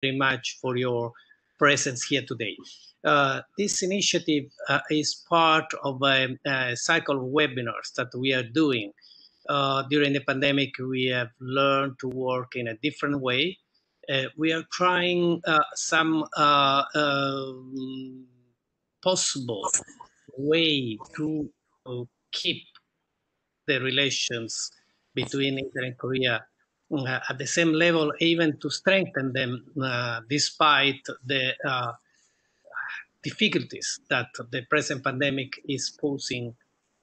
very much for your presence here today. This initiative is part of a cycle of webinars that we are doing. During the pandemic, we have learned to work in a different way. We are trying some possible way to keep the relations between Italy and Korea at the same level, even to strengthen them despite the difficulties that the present pandemic is posing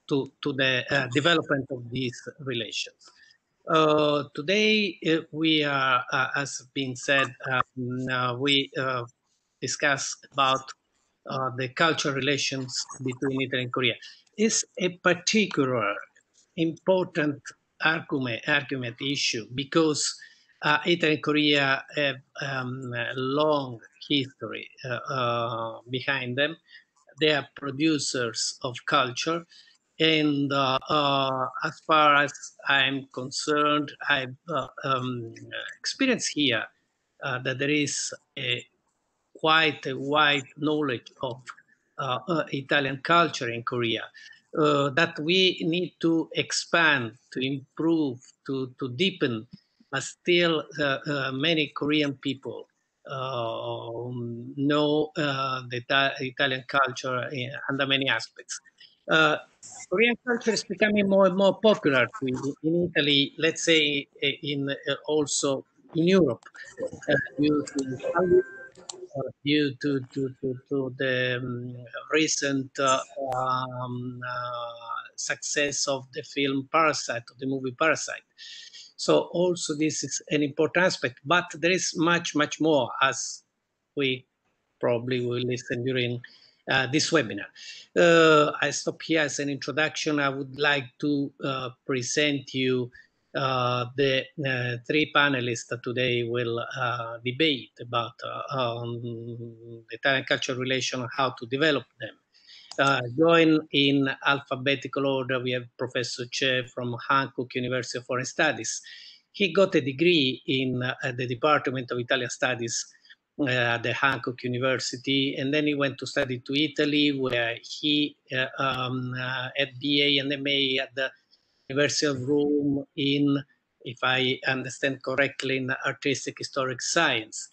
to the development of these relations. Today, we are, as been said, we discuss about the cultural relations between Italy and Korea. Is a particular important argument issue because Italy and Korea have a long history behind them. They are producers of culture. And as far as I'm concerned, I've experienced here that there is quite a wide knowledge of Italian culture in Korea that we need to expand, to improve, to deepen, but still many Korean people know the Italian culture under many aspects. Korean culture is becoming more and more popular in Italy, let's say in also in Europe, due to due to the recent success of the film Parasite, of the movie Parasite. So also this is an important aspect, but there is much, much more, as we probably will listen during this webinar. I stop here as an introduction. I would like to present you the three panelists that today will debate about the Italian cultural relation and how to develop them. Join in alphabetical order, we have Professor Che from Hankuk University of Foreign Studies. He got a degree in the Department of Italian Studies at the Hankuk University, and then he went to study to Italy, where he had BA and MA at the University of Rome in, if I understand correctly, in artistic historic science.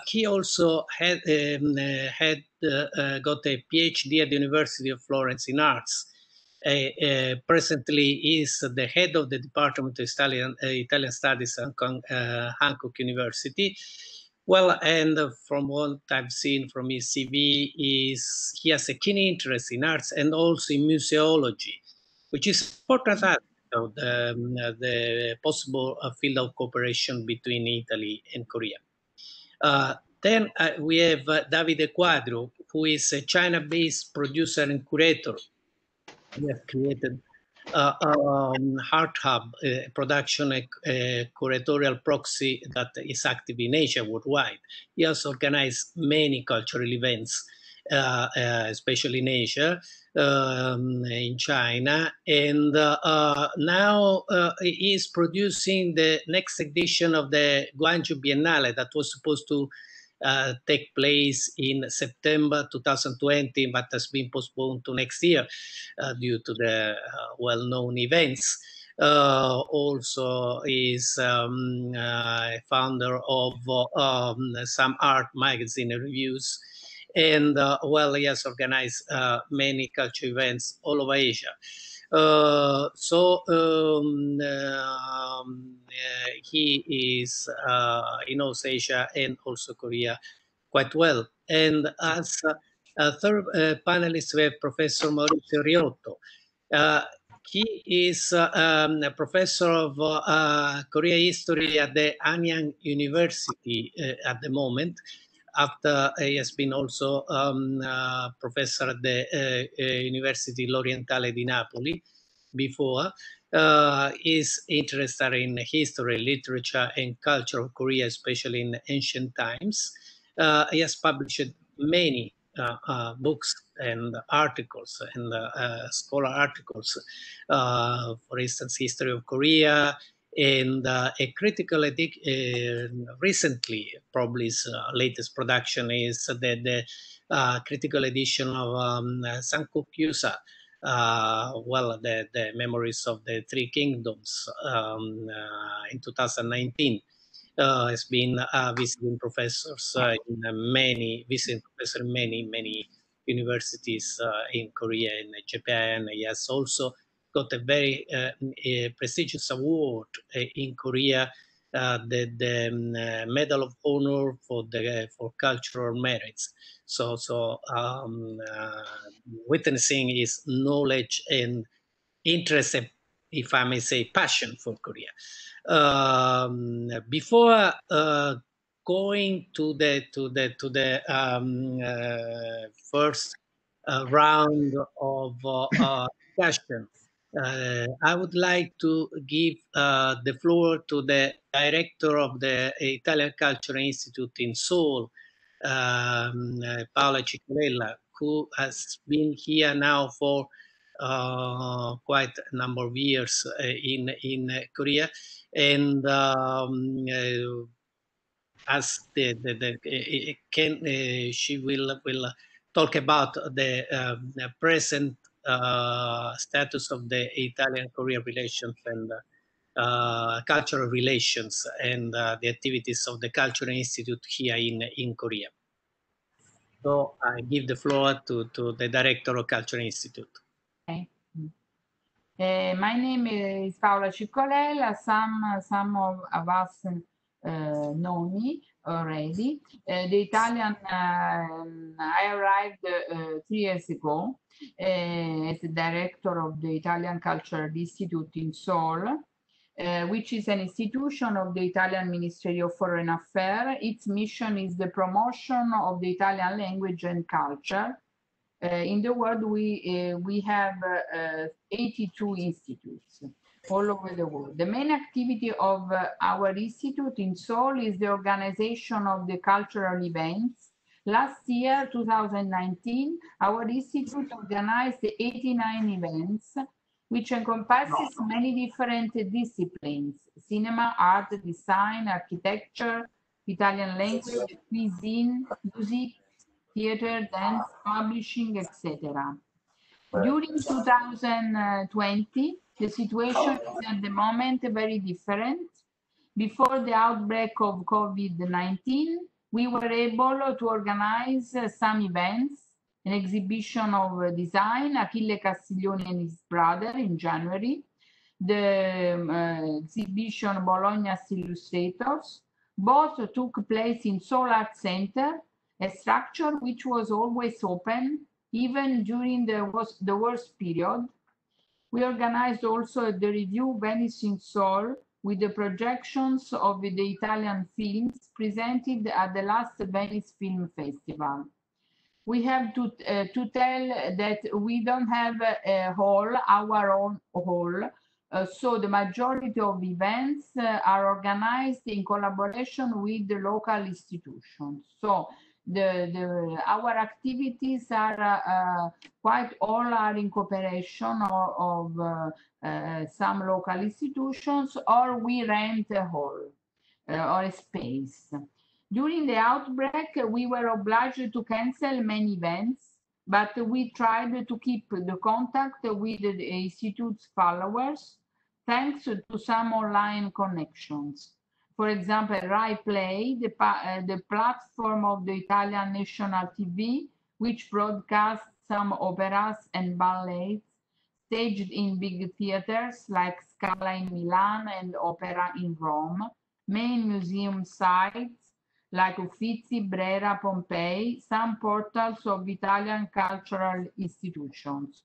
He also had got a PhD at the University of Florence in arts. Presently is the head of the Department of Italian Studies at Hankuk University. Well, and from what I've seen from his CV, he has a keen interest in arts and also in museology, which is important aspect of the possible field of cooperation between Italy and Korea. Then we have Davide Quadrio, who is a China-based producer and curator. We have created Heart Hub, a production, a curatorial proxy that is active in Asia worldwide. He has organized many cultural events, especially in Asia, in China, and now he is producing the next edition of the Guangzhou Biennale that was supposed to take place in September 2020, but has been postponed to next year due to the well-known events. Also is a founder of some art magazine reviews, and well, he has organized many cultural events all over Asia. He is, he knows Asia and also Korea quite well. And as a third panelist, we have Professor Maurizio Riotto. He is a professor of Korea history at the Anyang University at the moment, after he has been also professor at the University L'Orientale di Napoli before. His interests are in history, literature, and culture of Korea, especially in ancient times. He has published many books and articles and scholar articles, for instance, History of Korea, And a critical recently, probably his latest production is the critical edition of Hankuk Yusa, well, the Memories of the Three Kingdoms in 2019. Has been visiting professors visiting professor in many universities in Korea and Japan. He has also got a very prestigious award in Korea, the Medal of Honor for cultural merits. So witnessing his knowledge and interest, if I may say, passion for Korea. Before going to the first round of discussion, I would like to give the floor to the director of the Italian Cultural Institute in Seoul, Paola Ciccolella, who has been here now for quite a number of years in Korea, and as she will talk about the present status of the Italian-Korea relations and cultural relations and the activities of the Cultural Institute here in Korea. So I give the floor to the director of Cultural Institute. Okay. My name is Paola Ciccolella. Some of us know me already. The Italian, I arrived 3 years ago as the director of the Italian Cultural Institute in Seoul, which is an institution of the Italian Ministry of Foreign Affairs. Its mission is the promotion of the Italian language and culture. In the world, we have 82 institutes all over the world. The main activity of our institute in Seoul is the organization of the cultural events. Last year, 2019, our institute organized 89 events, which encompasses many different disciplines: cinema, art, design, architecture, Italian language, cuisine, music, theater, dance, publishing, etc. During 2020, the situation is at the moment very different. Before the outbreak of COVID-19, we were able to organize some events, an exhibition of design, Achille Castiglione and his brother in January, the exhibition Bologna's Illustrators. Both took place in Seoul Art Center, a structure which was always open, even during the worst period. We organized also the review Venice in Seoul with the projections of the Italian films presented at the last Venice Film Festival. We have to tell that we don't have a hall, our own hall, so the majority of events are organized in collaboration with the local institutions. So our activities are quite all are in cooperation of some local institutions, or we rent a hall or a space. During the outbreak, we were obliged to cancel many events, but we tried to keep the contact with the institute's followers thanks to some online connections. For example, Rai Play, the platform of the Italian national TV, which broadcasts some operas and ballets staged in big theaters like Scala in Milan and Opera in Rome, main museum sites like Uffizi, Brera, Pompeii, some portals of Italian cultural institutions.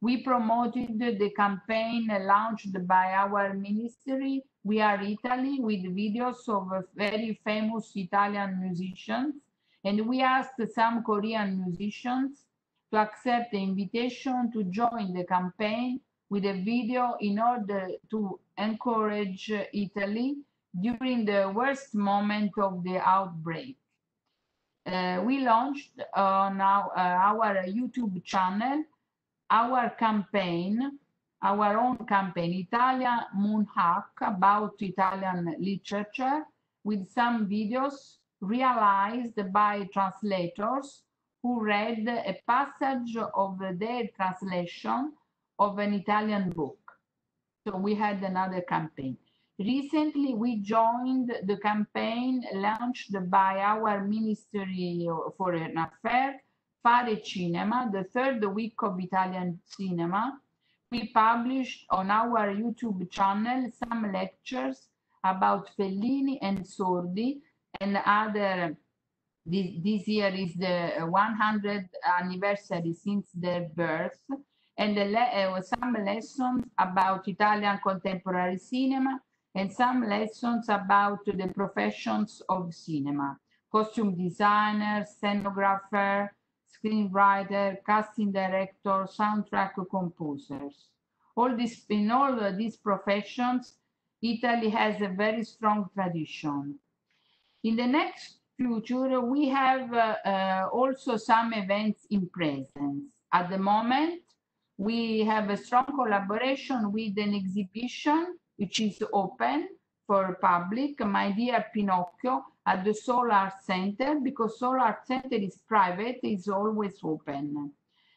We promoted the campaign launched by our ministry, We Are Italy, with videos of very famous Italian musicians, and we asked some Korean musicians to accept the invitation to join the campaign with a video in order to encourage Italy during the worst moment of the outbreak. We launched on our YouTube channel our campaign our own campaign, Italian Moon Hack, about Italian literature, with some videos realized by translators who read a passage of their translation of an Italian book. So we had another campaign. Recently, we joined the campaign launched by our Ministry of Foreign Affairs, Fare Cinema, the third week of Italian cinema. We published on our YouTube channel some lectures about Fellini and Sordi and other. This year is the 100th anniversary since their birth, and some lessons about Italian contemporary cinema and some lessons about the professions of cinema: costume designer, scenographer, screenwriter, casting director, soundtrack composers. In all these professions, Italy has a very strong tradition. In the next future, we have also some events in presence. At the moment, we have a strong collaboration with an exhibition which is open for public, My Dear Pinocchio, at the Seoul Art Center, because Seoul Art Center is private, it's always open.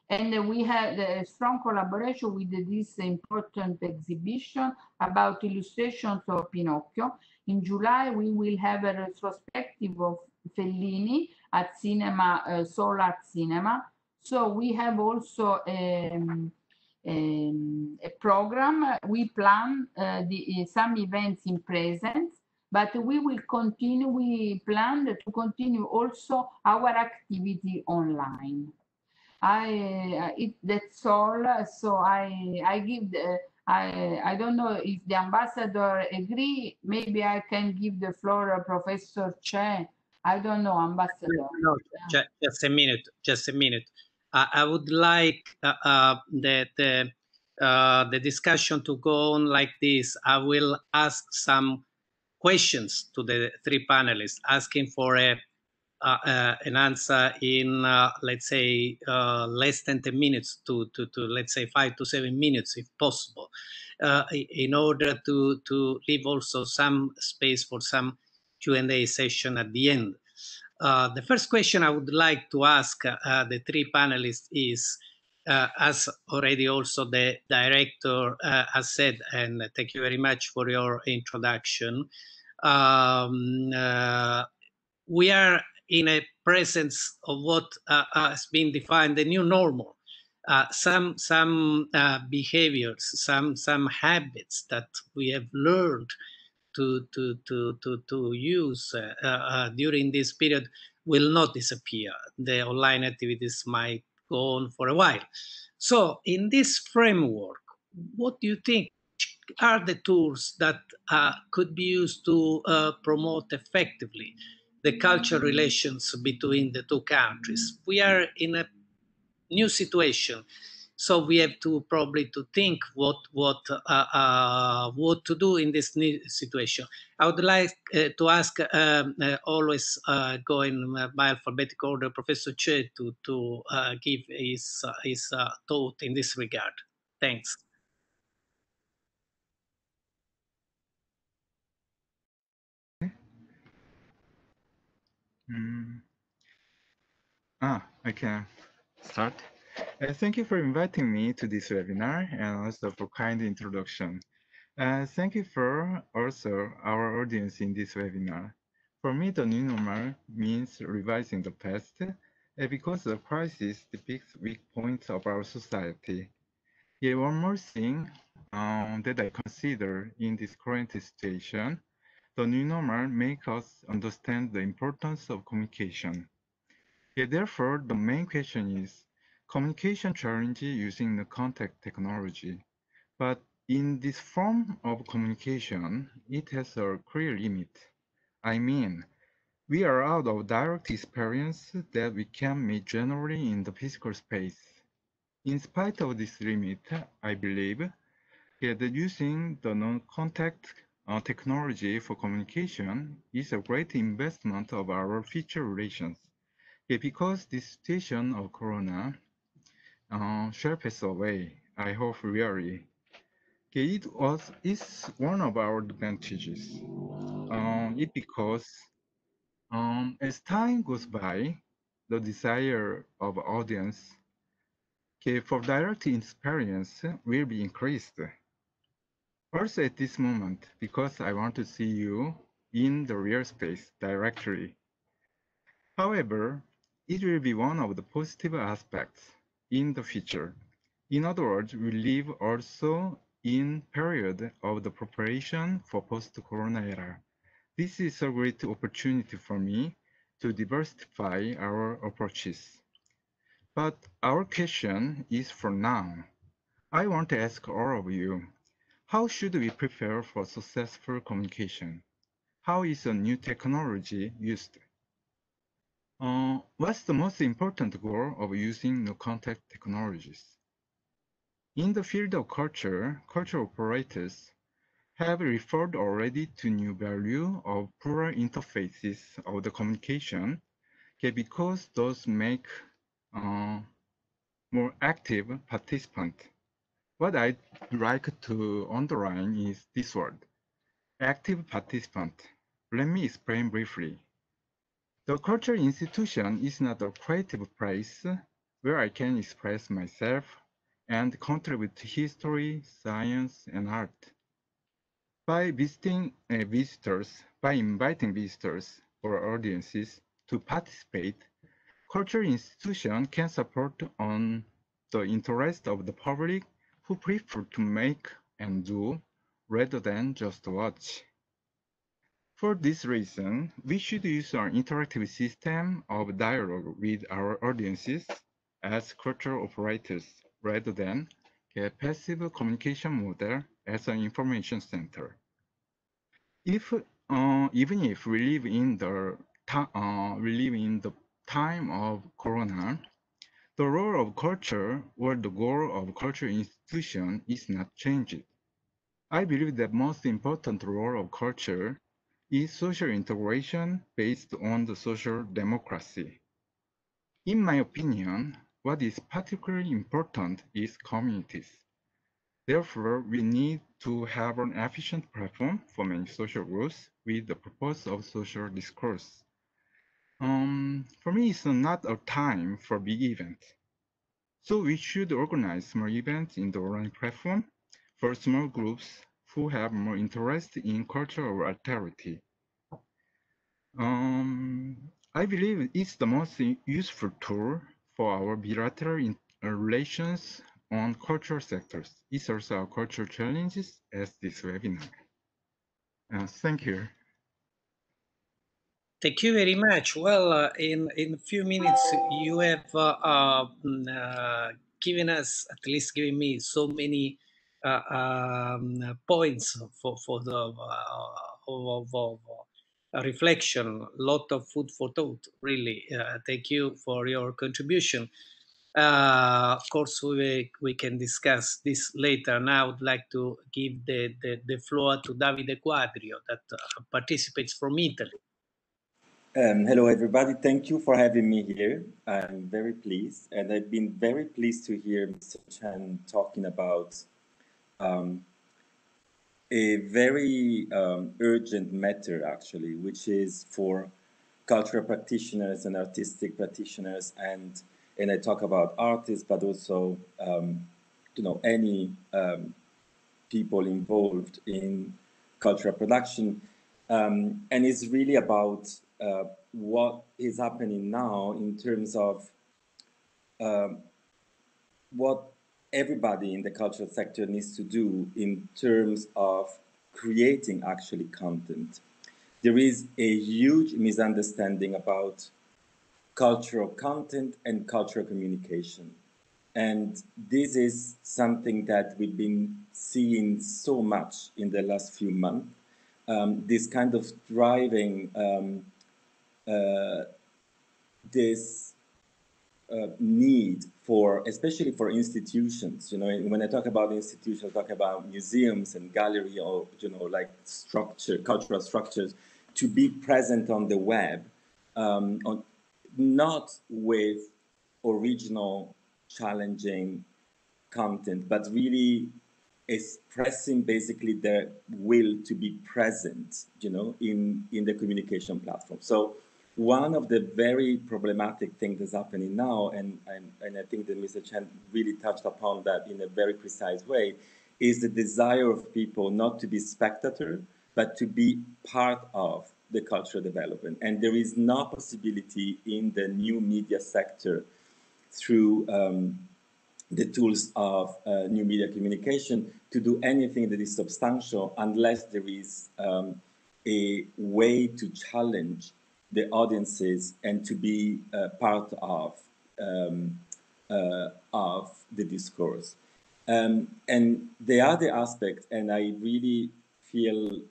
And we had a strong collaboration with this important exhibition about illustrations of Pinocchio. In July, we will have a retrospective of Fellini at Cinema, Seoul Art Cinema. So we have also a program. We plan some events in presence, but we will continue, we plan to continue also our activity online. That's all. So I give the, I don't know if the ambassador agree. Maybe I can give the floor to Professor Che. I don't know, ambassador. No, just a minute. Just a minute. I would like the discussion to go on like this. I will ask some questions to the three panelists, asking for an answer in, let's say, less than 10 minutes to let's say 5 to 7 minutes, if possible, in order to leave also some space for some Q&A session at the end. The first question I would like to ask the three panelists is, as already also the director has said, and thank you very much for your introduction, we are in a presence of what has been defined the new normal. Some behaviors, some habits that we have learned to use during this period will not disappear. The online activities might go on for a while. So in this framework, what do you think are the tools that could be used to promote effectively the cultural relations between the two countries? We are in a new situation, so we have to probably to think what to do in this new situation. I would like to ask, always going by alphabetical order, Professor Che to give his thought in this regard. Thanks. I can start. Thank you for inviting me to this webinar and also for kind introduction. Thank you for also our audience in this webinar. For me, the new normal means revising the past because the crisis depicts weak points of our society. Yet one more thing that I consider in this current situation, the new normal makes us understand the importance of communication. Yeah, therefore, the main question is communication challenge using the contact technology. But in this form of communication, it has a clear limit. I mean, we are out of direct experience that we can meet generally in the physical space. In spite of this limit, I believe that using the non-contact technology for communication is a great investment of our future relations. Yeah, because this situation of Corona shall pass away, I hope really. Okay, it's one of our advantages. It because as time goes by, the desire of audience for direct experience will be increased. Also at this moment, because I want to see you in the real space directly. However, it will be one of the positive aspects in the future. In other words, we live also in period of the preparation for post-corona era. This is a great opportunity for me to diversify our approaches. But our question is for now. I want to ask all of you, how should we prepare for successful communication? How is a new technology used? What's the most important goal of using no contact technologies? In the field of culture, cultural operators have referred already to new value of plural interfaces of the communication, because those make more active participant. What I'd like to underline is this word, active participant. Let me explain briefly. The cultural institution is not a creative place where I can express myself and contribute to history, science, and art. By inviting visitors or audiences to participate, cultural institution can support on the interest of the public who prefer to make and do rather than just watch. For this reason, we should use our interactive system of dialogue with our audiences as cultural operators rather than a passive communication model as an information center. Even if we live in the time of Corona, the role of culture or the goal of cultural institution is not changed. I believe that most important role of culture is social integration based on the social democracy. In my opinion, what is particularly important is communities. Therefore, we need to have an efficient platform for many social groups with the purpose of social discourse. For me, it's not a time for big events. So we should organize small events in the online platform for small groups who have more interest in culture or alterity. I believe it's the most useful tool for our bilateral relations on cultural sectors. It's also our cultural challenges as this webinar. Thank you. Thank you very much. Well, in a few minutes, you have given us, at least given me, so many points for the of reflection. A lot of food for thought. Really, thank you for your contribution. Of course, we can discuss this later. Now, I would like to give the floor to Davide Quadrio, that participates from Italy. Hello, everybody. Thank you for having me here. I'm very pleased, and I've been very pleased to hear Mr. Chen talking about a very urgent matter, actually, which is for cultural practitioners and artistic practitioners, and I talk about artists, but also any people involved in cultural production, and it's really about what is happening now in terms of what everybody in the cultural sector needs to do in terms of creating actually content. There is a huge misunderstanding about cultural content and cultural communication. And this is something that we've been seeing so much in the last few months. This kind of driving this need for, especially for institutions, when I talk about institutions, I talk about museums and gallery, or, like cultural structures, to be present on the web, not with original, challenging content, but really expressing basically their will to be present, in the communication platform. So one of the very problematic things that's happening now, and I think that Mr. Chen really touched upon that in a very precise way, is the desire of people not to be spectator, but to be part of the cultural development. And there is no possibility in the new media sector through the tools of new media communication to do anything that is substantial unless there is a way to challenge the audiences and to be part of the discourse. And the other aspect, and I really feel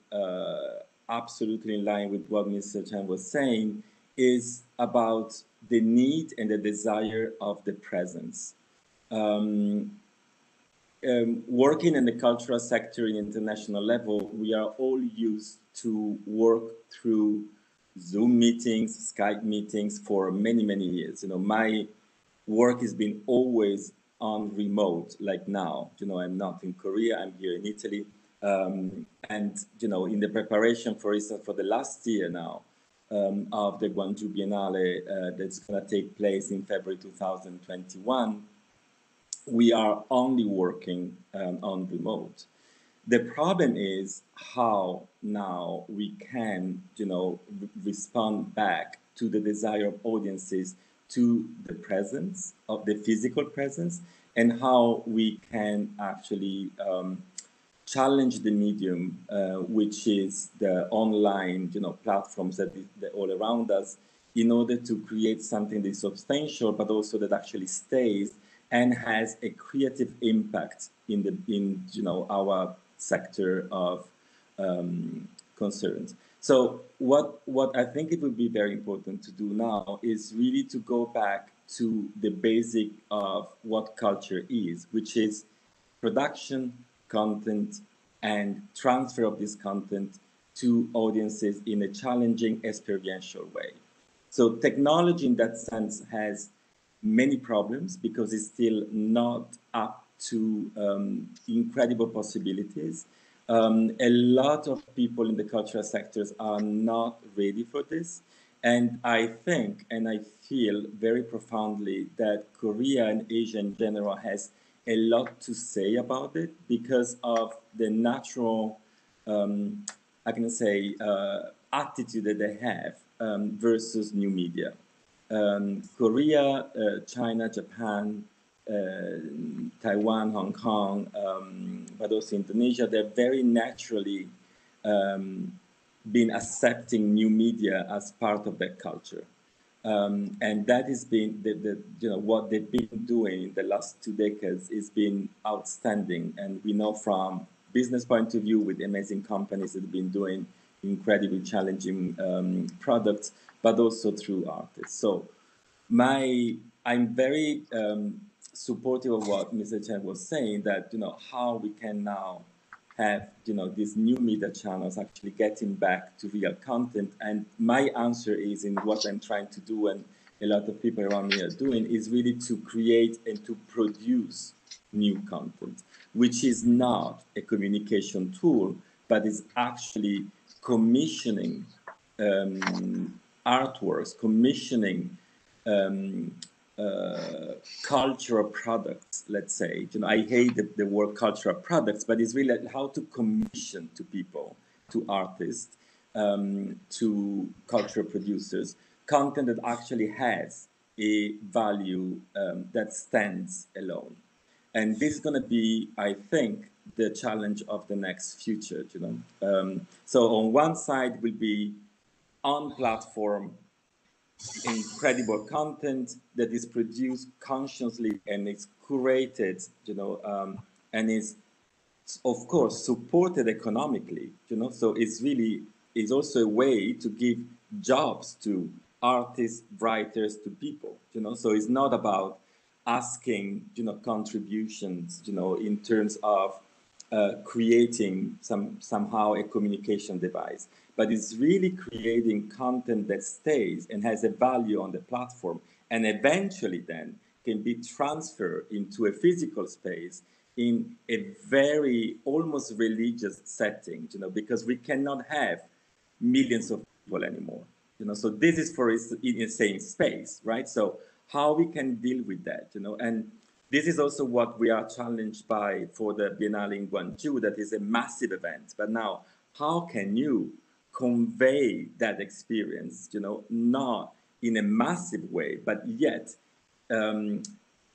absolutely in line with what Mr. Chen was saying, is about the need and the desire of the presence. Working in the cultural sector in international level, we are all used to work through Zoom meetings, Skype meetings for many, many years. My work has been always on remote, like now. I'm not in Korea, I'm here in Italy. And, in the preparation, for instance, for the last year now, of the Gwangju Biennale that's going to take place in February 2021, we are only working on remote. The problem is how now we can, respond back to the desire of audiences to the presence of the physical presence, and how we can actually challenge the medium, which is the online, platforms that all around us, in order to create something that is substantial, but also that actually stays and has a creative impact in our sector of concerns. So what I think it would be very important to do now is really to go back to the basic of what culture is, which is production, content, and transfer of this content to audiences in a challenging experiential way. So technology in that sense has many problems because it's still not up to incredible possibilities. A lot of people in the cultural sectors are not ready for this. And I think, and I feel very profoundly that Korea and Asia in general has a lot to say about it because of the natural, I can say, attitude that they have versus new media. Korea, China, Japan, Taiwan, Hong Kong, but also Indonesia, they're very naturally been accepting new media as part of their culture. And that has been what they've been doing in the last 2 decades has been outstanding. And we know from business point of view with amazing companies that have been doing incredibly challenging products, but also through artists. So I'm very supportive of what Mr. Chen was saying, that how we can now have these new media channels actually getting back to real content. And my answer is, in what I'm trying to do, and a lot of people around me are doing, is really to create and to produce new content, which is not a communication tool, but is actually commissioning artworks, commissioning cultural products, let's say. I hate the word cultural products, but it's really how to commission to people, to artists, to cultural producers, content that actually has a value that stands alone. And this is going to be, I think, the challenge of the next future. So on one side will be on-platform incredible content that is produced consciously and is curated, and is, of course, supported economically, So it's also a way to give jobs to artists, writers, to people, So it's not about asking, contributions, in terms of creating somehow a communication device, but it's really creating content that stays and has a value on the platform, and eventually then can be transferred into a physical space in a very almost religious setting, because we cannot have millions of people anymore, so this is for us in the same space, right? So how we can deal with that, and this is also what we are challenged by for the Biennale in Guangzhou, that is a massive event. But now, how can you convey that experience, not in a massive way, but yet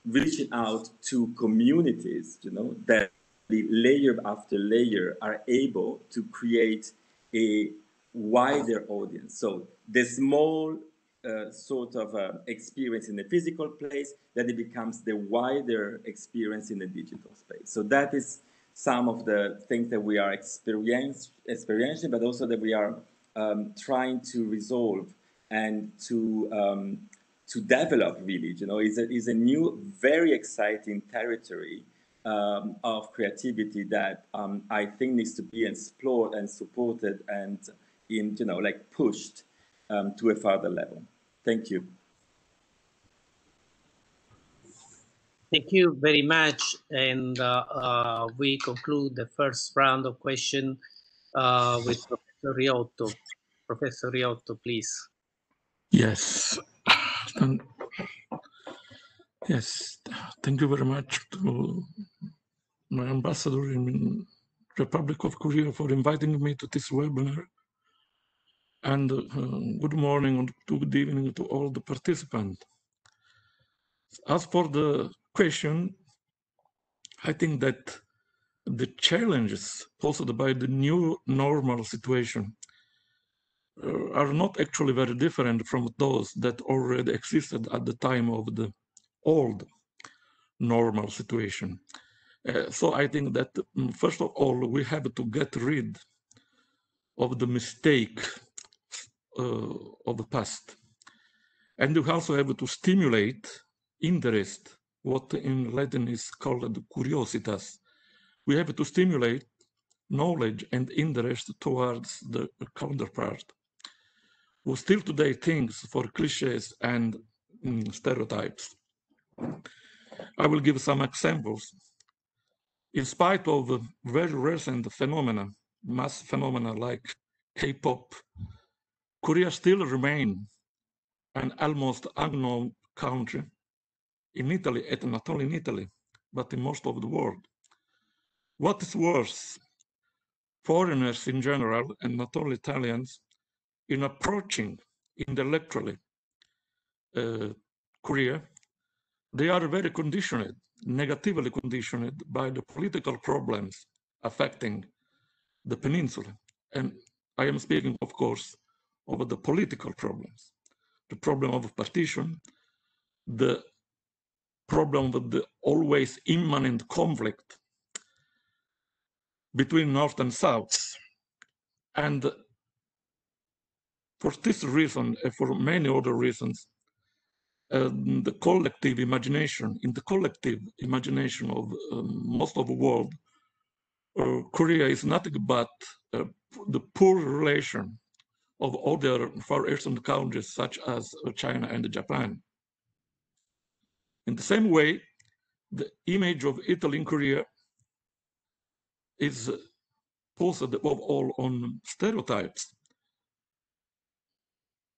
reaching out to communities, that layer after layer are able to create a wider audience. So the small sort of experience in the physical place, that it becomes the wider experience in the digital space. So that is some of the things that we are experiencing, but also that we are trying to resolve and to develop, really. Is a new, very exciting territory of creativity that I think needs to be explored and supported and pushed to a further level. Thank you. Thank you very much. And we conclude the first round of questions with Professor Riotto. Professor Riotto, please. Yes. Yes. Thank you very much to my ambassador in Republic of Korea for inviting me to this webinar. And good morning and good evening to all the participants. As for the question, I think that the challenges posed by the new normal situation are not actually very different from those that already existed at the time of the old normal situation. So I think that first of all, we have to get rid of the mistake of the past. And we also have to stimulate interest, what in Latin is called curiositas. We have to stimulate knowledge and interest towards the counterpart, who still today thinks for cliches and stereotypes. I will give some examples. In spite of very recent phenomena, mass phenomena like K-pop, Korea still remains an almost unknown country in Italy, and not only in Italy, but in most of the world. What is worse, foreigners in general, and not only Italians, in approaching intellectually Korea, they are very conditioned, negatively conditioned by the political problems affecting the peninsula. And I am speaking, of course, of the political problems, the problem of partition, the problem of the always immanent conflict between North and South. And for this reason, and for many other reasons, the collective imagination, in the collective imagination of most of the world, Korea is nothing but the poor relation of other Far Eastern countries such as China and Japan. In the same way, the image of Italy in Korea is posed above all on stereotypes.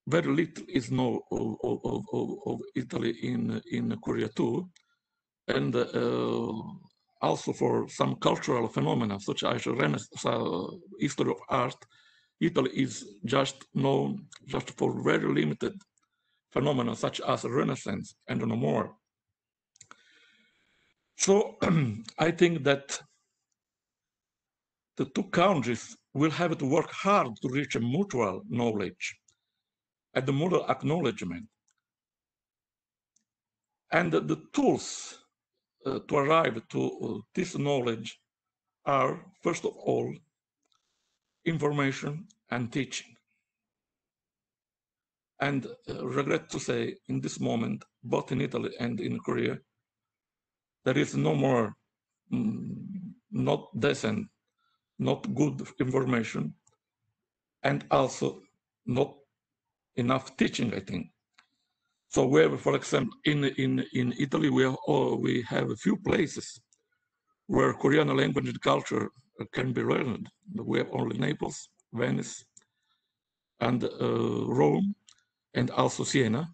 Very little is known of Italy in Korea too, and also for some cultural phenomena such as Renaissance, history of art. Italy is just known just for very limited phenomena such as Renaissance and no more. So I think that the two countries will have to work hard to reach a mutual knowledge and the mutual acknowledgement. And the tools to arrive to this knowledge are, first of all, information and teaching. And regret to say, in this moment, both in Italy and in Korea, there is no more not decent, not good information, and also not enough teaching, I think. So we have, for example, in Italy, we have a few places where Korean language and culture can be learned. We have only Naples, Venice, and Rome, and also Siena.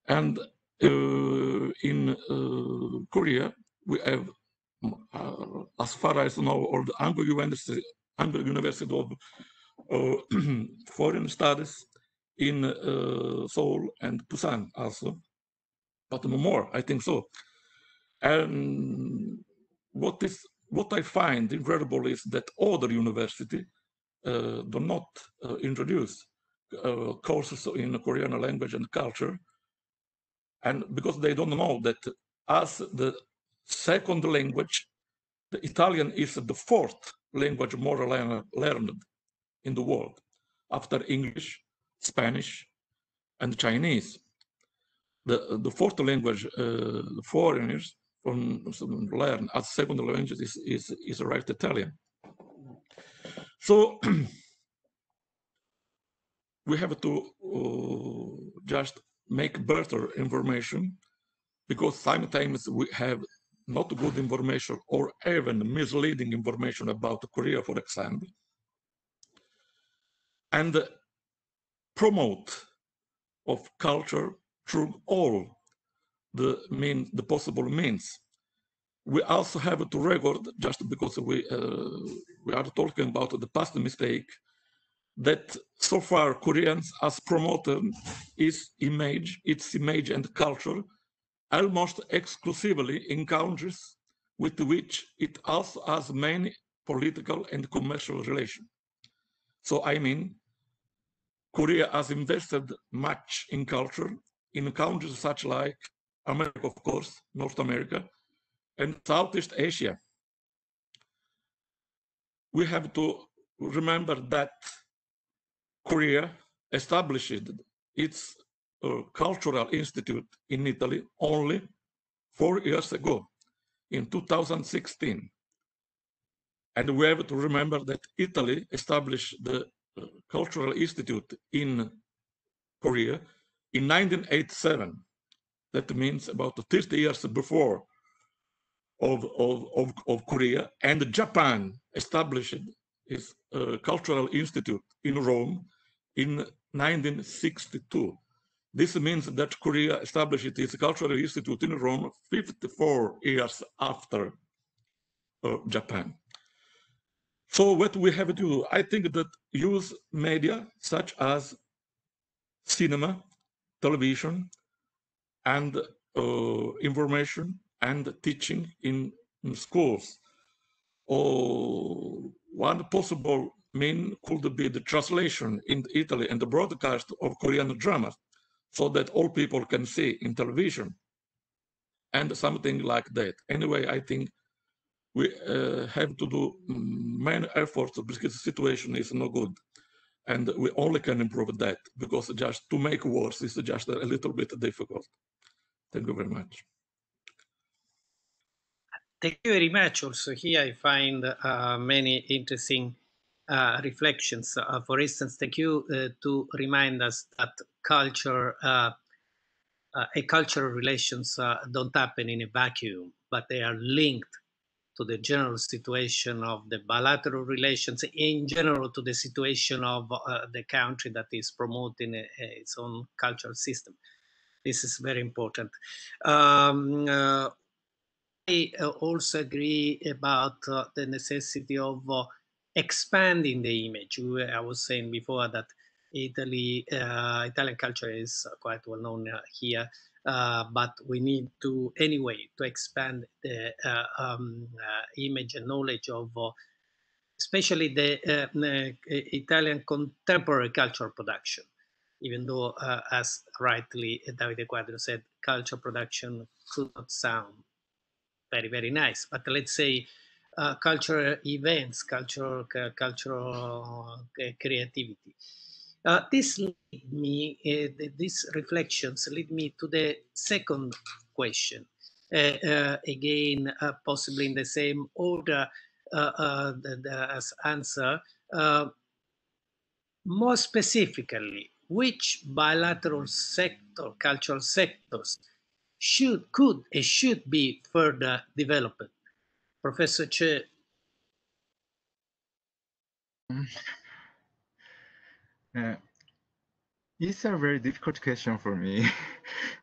And in Korea, we have, as far as I know, all the Hankuk University of Foreign Studies in Seoul and Busan also, but no more, I think so. And what I find incredible is that other universities do not introduce courses in Korean language and culture, and because they don't know that as the second language, the Italian is the fourth language more learned in the world, after English, Spanish, and Chinese. The fourth language foreigners learn as second language is right Italian. So we have to just make better information, because sometimes we have not good information or even misleading information about Korea, for example, and promote of culture through all the possible means. We also have to record, just because we are talking about the past mistake, that so far Koreans has promoted its image and culture almost exclusively in countries with which it also has many political and commercial relations. So I mean, Korea has invested much in culture in countries such like America, of course, North America, and Southeast Asia. We have to remember that Korea established its cultural institute in Italy only 4 years ago, in 2016. And we have to remember that Italy established the Cultural Institute in Korea in 1987. That means about 30 years before of Korea. And Japan established its Cultural Institute in Rome in 1962. This means that Korea established its Cultural Institute in Rome 54 years after Japan. So what we have to do, I think that use media such as cinema, television, and information and teaching in schools. One possible mean could be the translation in Italy and the broadcast of Korean dramas, so that all people can see in television, and something like that. Anyway, I think we have to do many efforts because the situation is no good. And we only can improve that, because just to make worse is just a little bit difficult. Thank you very much. Thank you very much. Also here I find many interesting reflections. For instance, thank you to remind us that cultural relations don't happen in a vacuum, but they are linked to the general situation of the bilateral relations, in general to the situation of the country that is promoting its own cultural system. This is very important. I also agree about the necessity of expanding the image. I was saying before that Italian culture is quite well known here, but we need to anyway to expand the image and knowledge of especially the Italian contemporary cultural production, even though as rightly Davide Quadrio said, culture production could not sound very, very nice. But let's say cultural events, cultural creativity. These reflections lead me to the second question. Again, possibly in the same order as answer. More specifically, which bilateral sector, cultural sectors, could and should be further developed? Professor Choi. It's a very difficult question for me.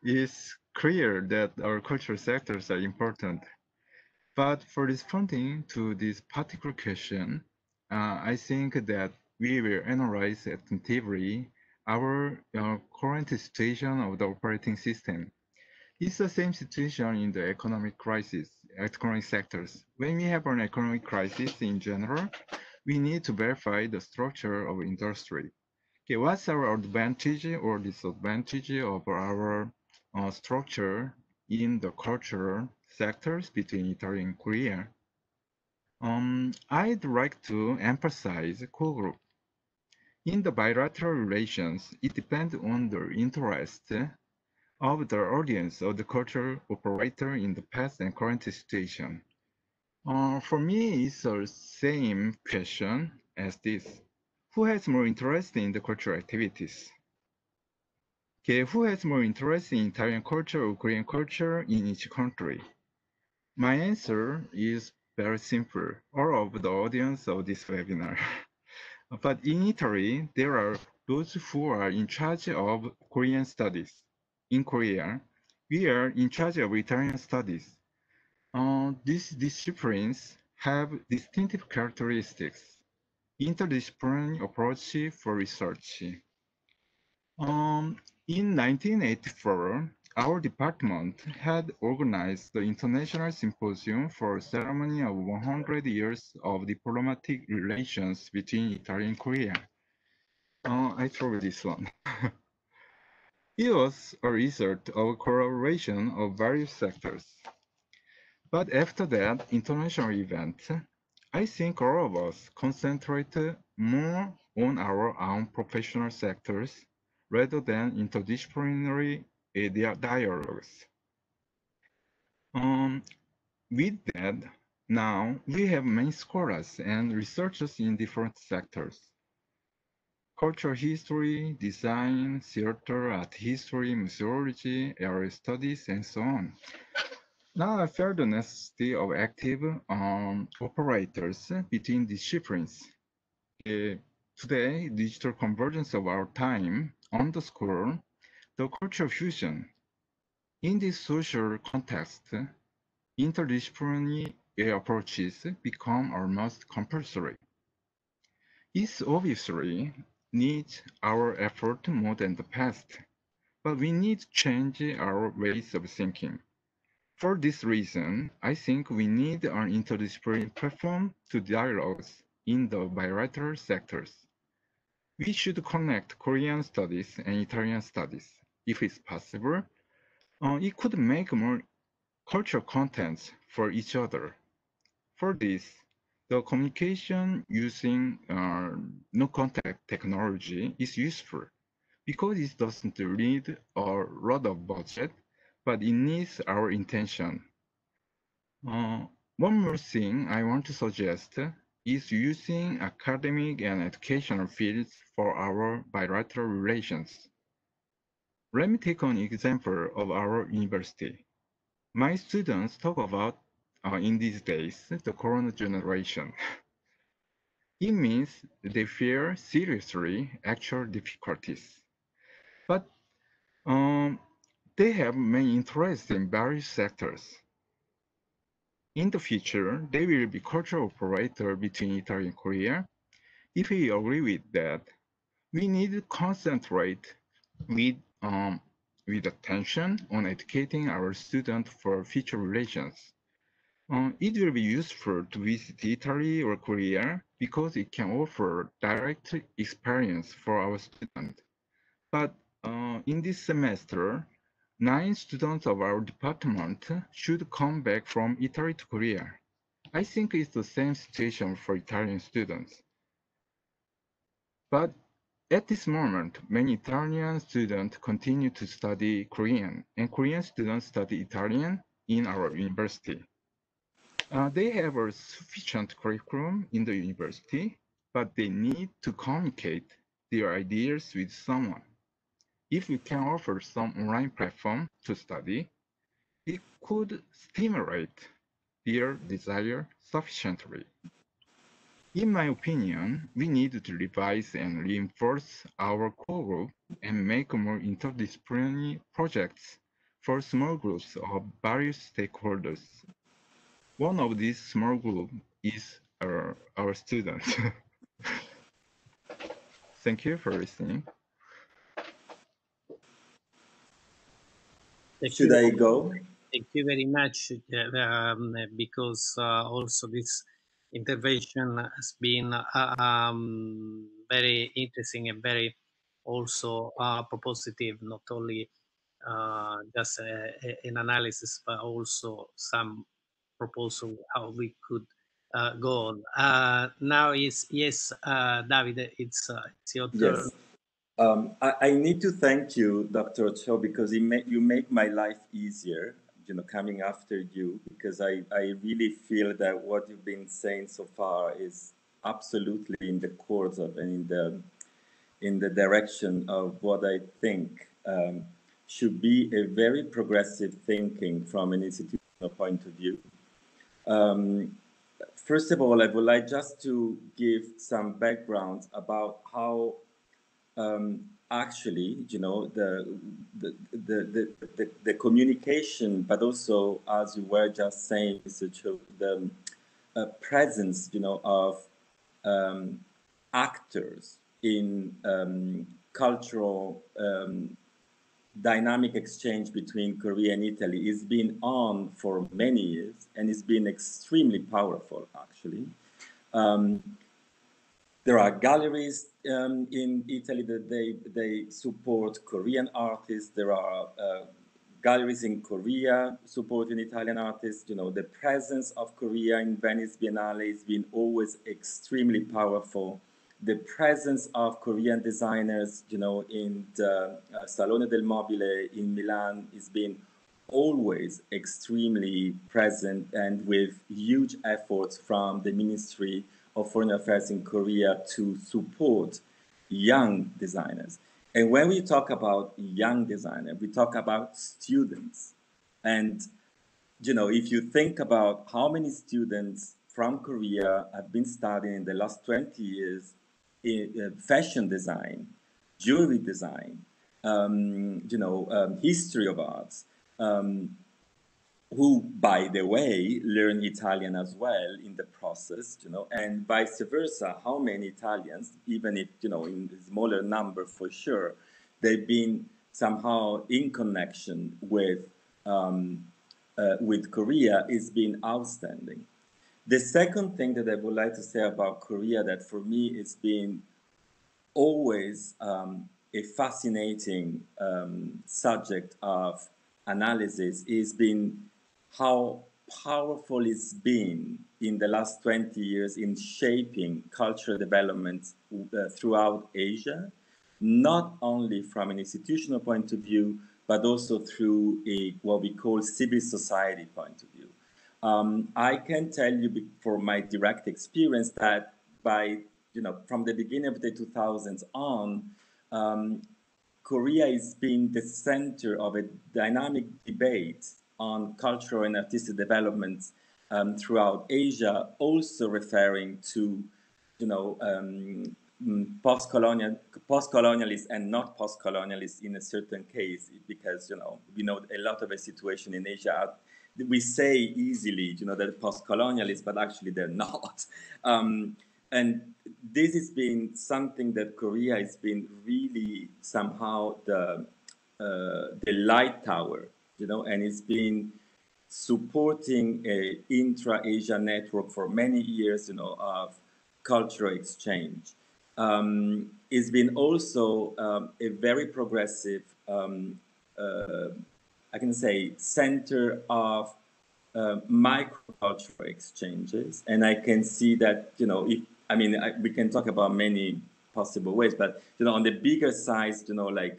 It's clear that our cultural sectors are important. But for responding to this particular question, I think that we will analyze attentively our current situation of the operating system. It's the same situation in the economic sectors. When we have an economic crisis in general, we need to verify the structure of industry. Okay, what's our advantage or disadvantage of our structure in the cultural sectors between Italy and Korea? I'd like to emphasize core group. In the bilateral relations, it depends on the interest of the audience or the cultural operator in the past and current situation. For me, it's the same question as this. Who has more interest in the cultural activities? Okay, who has more interest in Italian culture or Korean culture in each country? My answer is very simple. All of the audience of this webinar. But in Italy, there are those who are in charge of Korean studies. In Korea, we are in charge of Italian studies. These disciplines have distinctive characteristics. Interdisciplinary approach for research. In 1984, our department had organized the International Symposium for a ceremony of 100 years of diplomatic relations between Italy and Korea. I throw this one. It was a result of collaboration of various sectors. But after that international event, I think all of us concentrated more on our own professional sectors rather than interdisciplinary dialogues. With that, now we have many scholars and researchers in different sectors. Cultural history, design, theater, art history, museology, area studies, and so on. Now I feel the necessity of active operators between disciplines. Today, digital convergence of our time underscore the cultural fusion. In this social context, interdisciplinary approaches become almost compulsory. It obviously needs our effort more than the past, but we need to change our ways of thinking. For this reason, I think we need an interdisciplinary platform to dialogues in the bilateral sectors. We should connect Korean studies and Italian studies. If it's possible, it could make more cultural contents for each other. For this, the communication using no contact technology is useful because it doesn't need a lot of budget, but it needs our intention. One more thing I want to suggest is using academic and educational fields for our bilateral relations. Let me take an example of our university. My students talk about, in these days, the Corona generation. It means they fear seriously actual difficulties. But they have many interests in various sectors. In the future, they will be cultural operator between Italy and Korea. If we agree with that, we need to concentrate with attention on educating our students for future relations. It will be useful to visit Italy or Korea because it can offer direct experience for our students. But in this semester, 9 students of our department should come back from Italy to Korea. I think it's the same situation for Italian students. But at this moment, many Italian students continue to study Korean, and Korean students study Italian in our university. They have a sufficient curriculum in the university, but they need to communicate their ideas with someone. If we can offer some online platform to study, it could stimulate their desire sufficiently. In my opinion, we need to revise and reinforce our core group and make more interdisciplinary projects for small groups of various stakeholders. One of these small groups is our students. Thank you for listening. Should I go? Thank you very much, because also this intervention has been very interesting and very also propositive, not only just an analysis, but also some proposal how we could go on. Now is, yes, Davide, it's your turn. Yes. I need to thank you, Dr. Cho, because you make my life easier, coming after you, because I really feel that what you've been saying so far is absolutely in the course of and in the direction of what I think should be a very progressive thinking from an institutional point of view. First of all, I would like just to give some background about how actually, the communication, but also, as you were just saying, Mr. Cho, the presence, of actors in cultural dynamic exchange between Korea and Italy is been on for many years, and it's been extremely powerful, actually. There are galleries in Italy that they support Korean artists. There are galleries in Korea supporting Italian artists. The presence of Korea in Venice Biennale has been always extremely powerful. The presence of Korean designers, in the Salone del Mobile in Milan has been always extremely present, and with huge efforts from the Ministry of Foreign Affairs in Korea to support young designers. And when we talk about young designers, we talk about students. And, if you think about how many students from Korea have been studying in the last 20 years in fashion design, jewelry design, history of arts, who, by the way, learn Italian as well in the process, and vice versa, how many Italians, even if, in a smaller number for sure, they've been somehow in connection with Korea is been outstanding. The second thing that I would like to say about Korea that for me has been always a fascinating subject of analysis is been how powerful it's been in the last 20 years in shaping cultural development throughout Asia, not only from an institutional point of view, but also through what we call civil society point of view. I can tell you from my direct experience that from the beginning of the 2000s on, Korea has been the center of a dynamic debate on cultural and artistic developments throughout Asia, also referring to, post-colonialists and not post-colonialists in a certain case, because, we know a lot of a situation in Asia. We say easily, they're post-colonialists, but actually they're not. And this has been something that Korea has been really somehow the light tower, and it's been supporting a intra-Asia network for many years, of cultural exchange. It's been also a very progressive, I can say, center of microcultural exchanges, and I can see that, we can talk about many possible ways, but on the bigger size, like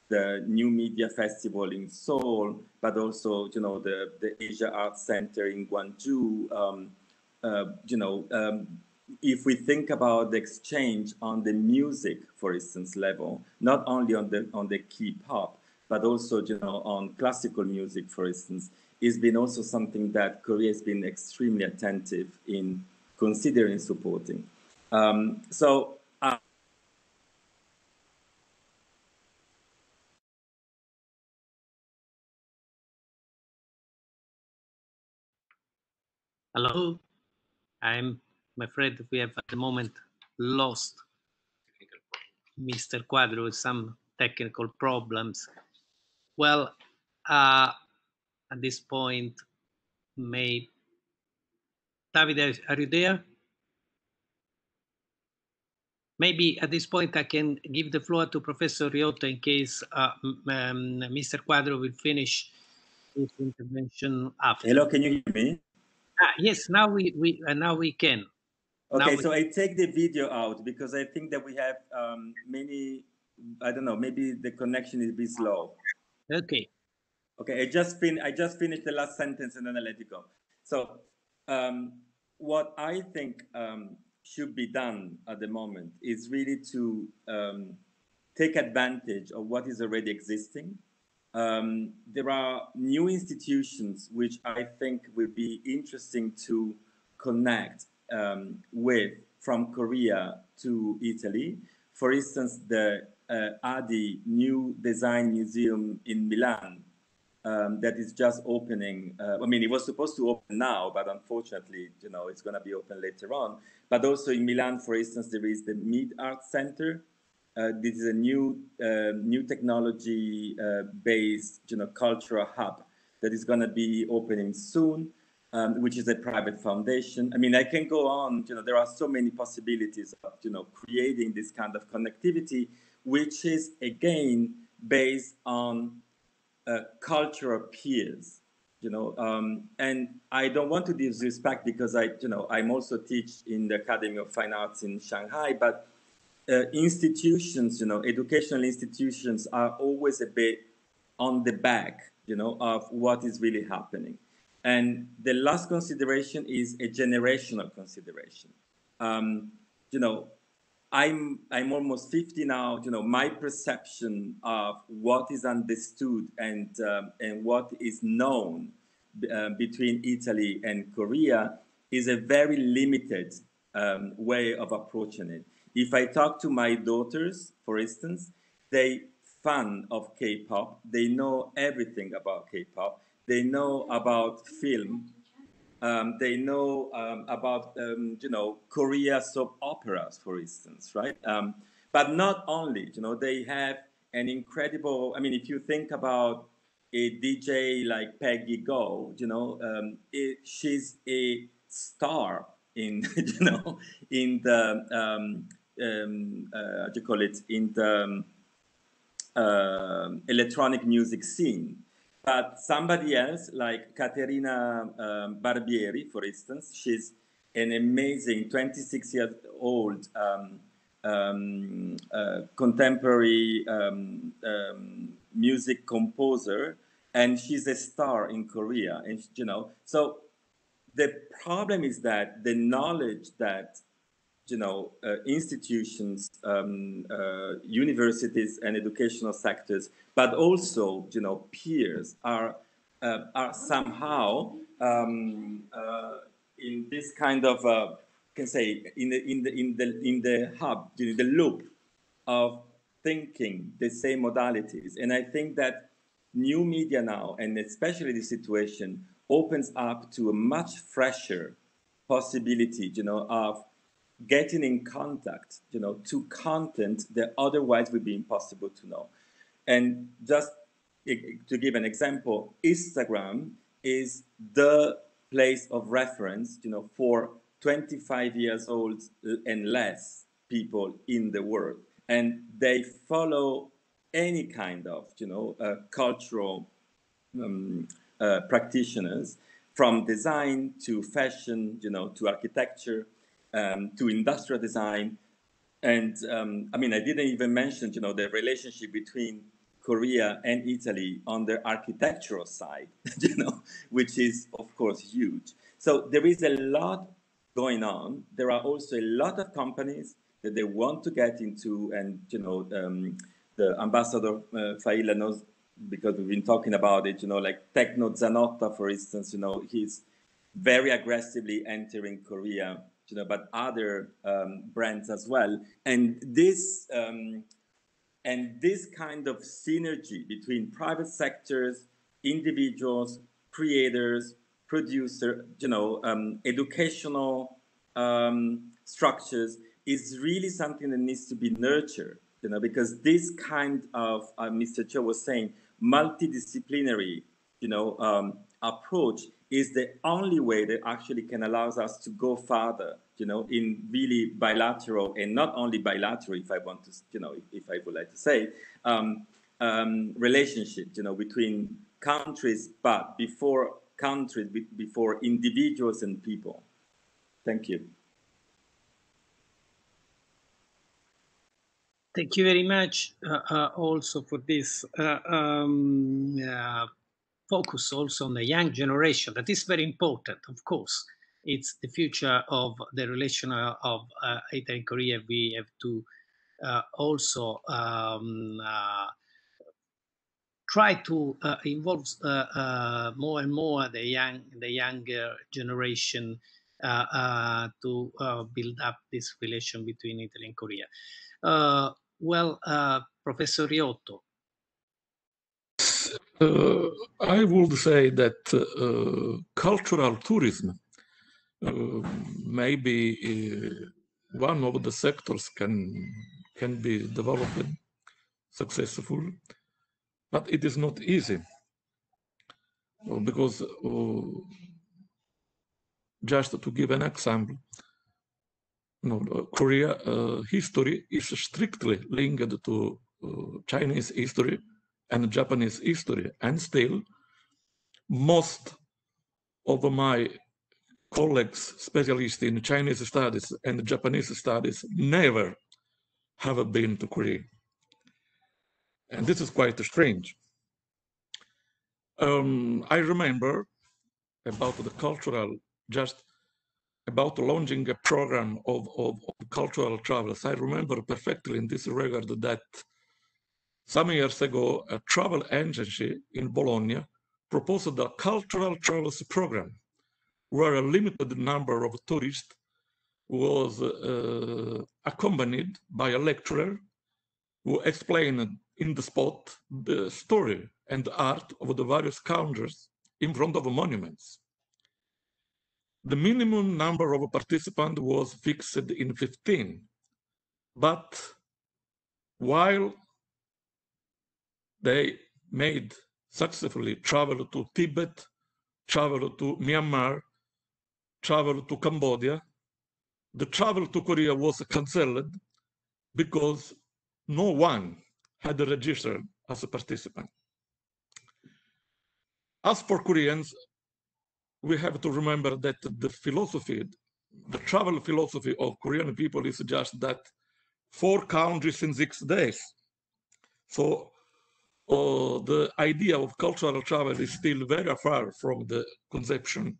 the New Media Festival in Seoul, but also the Asia Arts Center in Gwangju. If we think about the exchange on the music, for instance, level, not only on the K-pop, but also, you know, on classical music, for instance, has been also something that Korea has been extremely attentive in considering supporting. Hello, I'm afraid we have at the moment lost Mr. Quadrio with some technical problems. Well, at this point, Davide, are you there? Maybe at this point I can give the floor to Professor Riotto in case Mr. Quadrio will finish his intervention after. Hello, can you hear me? Yes, now we can. Okay, so I take the video out because I think that we have many, I don't know, maybe the connection is a bit slow. Okay. Okay, I just finished the last sentence and then I let it go. So what I think should be done at the moment is really to take advantage of what is already existing. There are new institutions which I think will be interesting to connect with from Korea to Italy. For instance, the ADI New Design Museum in Milan that is just opening. I mean, it was supposed to open now, but unfortunately, you know, it's going to be open later on. But also in Milan, for instance, there is the Mid Art Center. This is a new technology based, you know, cultural hub that is going to be opening soon, which is a private foundation. I mean, I can go on. You know, there are so many possibilities of, you know, creating this kind of connectivity, which is again based on cultural peers, you know, and I don't want to disrespect because I'm also teach in the Academy of Fine Arts in Shanghai, but institutions, you know, educational institutions are always a bit on the back, you know, of what is really happening. And the last consideration is a generational consideration. You know, I'm almost 50 now. You know, my perception of what is understood and what is known between Italy and Korea is a very limited way of approaching it. If I talk to my daughters, for instance, they fan of K-pop. They know everything about K-pop. They know about film. They know about, you know, Korea soap operas, for instance, right? But not only, you know, they have an incredible, I mean, if you think about a DJ like Peggy Go, you know, she's a star in, you know, in the, what do you call it, in the electronic music scene. But somebody else, like Caterina Barbieri, for instance, she's an amazing 26-year-old contemporary music composer, and she's a star in Korea. And you know, so the problem is that the knowledge that, you know, institutions, universities, and educational sectors, but also, you know, peers are somehow in this kind of can say in the hub, in the loop of thinking the same modalities. And I think that new media now, and especially the situation, opens up to a much fresher possibility, you know, of getting in contact, you know, to content that otherwise would be impossible to know. And just to give an example, Instagram is the place of reference, you know, for 25 years old and less people in the world. And they follow any kind of, you know, cultural practitioners, from design to fashion, you know, to architecture, to industrial design. And I mean, I didn't even mention, you know, the relationship between Korea and Italy on the architectural side, you know, which is, of course, huge. So there is a lot going on. There are also a lot of companies that they want to get into, and, you know, the Ambassador Failla knows because we've been talking about it, like Techno Zanotta, for instance, he's very aggressively entering Korea, but other brands as well. And this kind of synergy between private sectors, individuals, creators, producers, educational structures is really something that needs to be nurtured, because this kind of, Mr. Cho was saying, multidisciplinary, approach is the only way that actually can allow us to go farther, in really bilateral, and not only bilateral, if I want to, if I would like to say, relationships, between countries, but before countries, before individuals and people. Thank you. Thank you very much also for this focus also on the young generation. That is very important, of course. It's the future of the relation of Italy and Korea. We have to also try to involve more and more the younger generation to build up this relation between Italy and Korea. Professor Riotto. I would say that cultural tourism maybe one of the sectors can be developed successful, but it is not easy because just to give an example, Korea history is strictly linked to Chinese history and Japanese history, and still most of my colleagues, specialists in Chinese studies and Japanese studies, never have been to Korea. And this is quite strange. I remember about the cultural, just about launching a program of cultural travels. I remember perfectly in this regard that some years ago, a travel agency in Bologna proposed a cultural travels program where a limited number of tourists was accompanied by a lecturer who explained in the spot the story and the art of the various countries in front of monuments. The minimum number of participants was fixed in 15, but while they made successfully travel to Tibet, travel to Myanmar, travel to Cambodia, the travel to Korea was cancelled because no one had registered as a participant. As for Koreans, we have to remember that the philosophy, the travel philosophy of Korean people is just that 4 countries in 6 days. So the idea of cultural travel is still very far from the conception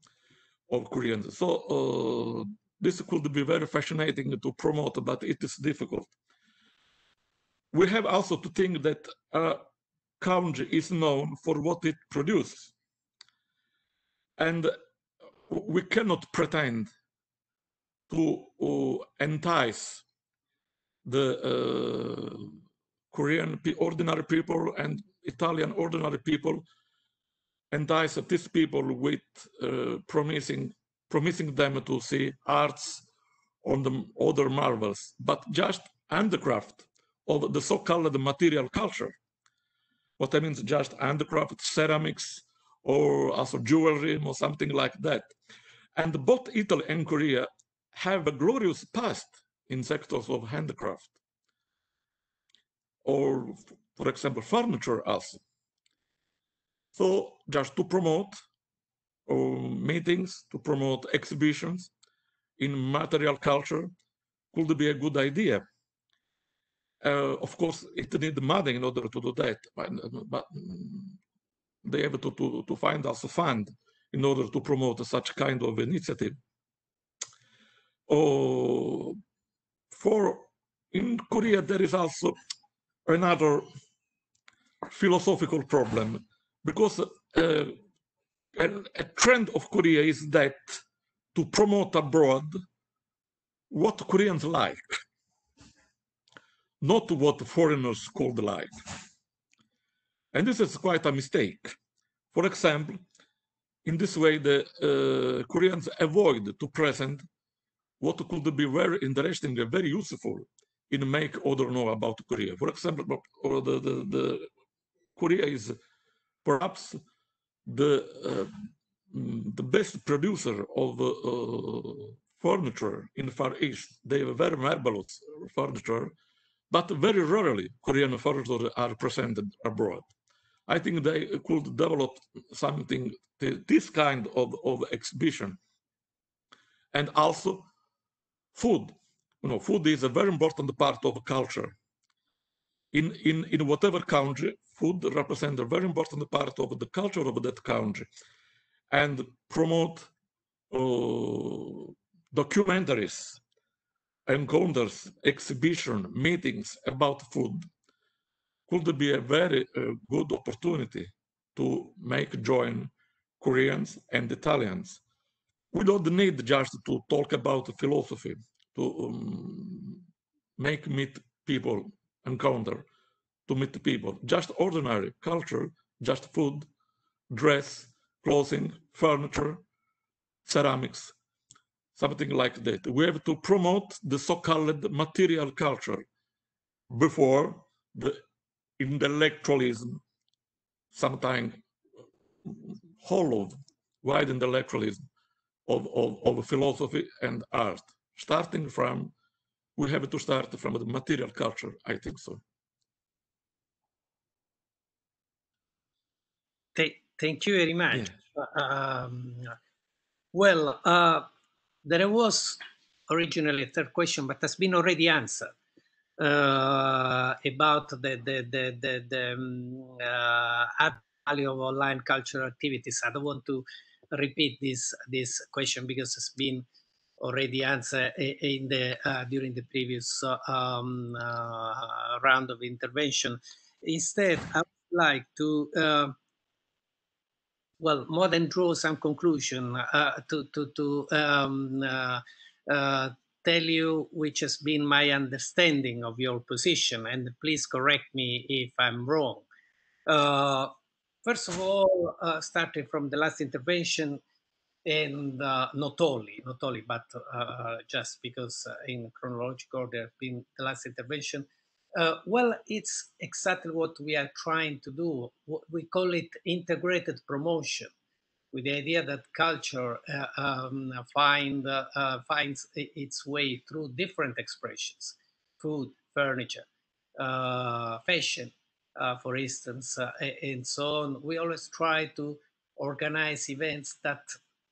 of Koreans. So this could be very fascinating to promote, but it is difficult. We have also to think that a country is known for what it produces. And we cannot pretend to entice the Korean ordinary people and Italian ordinary people, entice these people with promising them to see arts on the other marvels, but just handicraft of the so-called material culture. What I mean is just handicraft, ceramics, or also jewelry or something like that. And both Italy and Korea have a glorious past in sectors of handicraft, or for example, furniture also. So just to promote meetings, to promote exhibitions in material culture could be a good idea. Of course, it needs money in order to do that, but they have to find also fund in order to promote such kind of initiative. In Korea, there is also another philosophical problem, because a trend of Korea is that to promote abroad what Koreans like, not what foreigners called like. And this is quite a mistake. For example, in this way, the Koreans avoid to present what could be very interesting and very useful in make others know about Korea. For example, the Korea is perhaps the best producer of furniture in the Far East. They have very marvelous furniture, but very rarely Korean furniture are presented abroad. I think they could develop something, this kind of exhibition. And also food. You know, food is a very important part of culture. In whatever country, food represents a very important part of the culture of that country. And promote documentaries, encounters, exhibition, meetings about food could be a very good opportunity to make join Koreans and Italians. We don't need just to talk about philosophy, to meet people, encounter, to meet people. Just ordinary culture, just food, dress, clothing, furniture, ceramics, something like that. We have to promote the so-called material culture before the intellectualism, sometimes hollow, wide intellectualism of philosophy and art. Starting from, we have to start from the material culture, I think so. Thank you very much. Yeah. There was originally a third question, but has been already answered about the value of online cultural activities. I don't want to repeat this question because it's been already answered in the during the previous round of intervention. Instead, I would like to more than draw some conclusion tell you which has been my understanding of your position, and please correct me if I'm wrong. First of all, starting from the last intervention, and not only, but just because in chronological order has been the last intervention. It's exactly what we are trying to do. We call it integrated promotion, with the idea that culture finds its way through different expressions: food, furniture, fashion, for instance, and so on. We always try to organize events that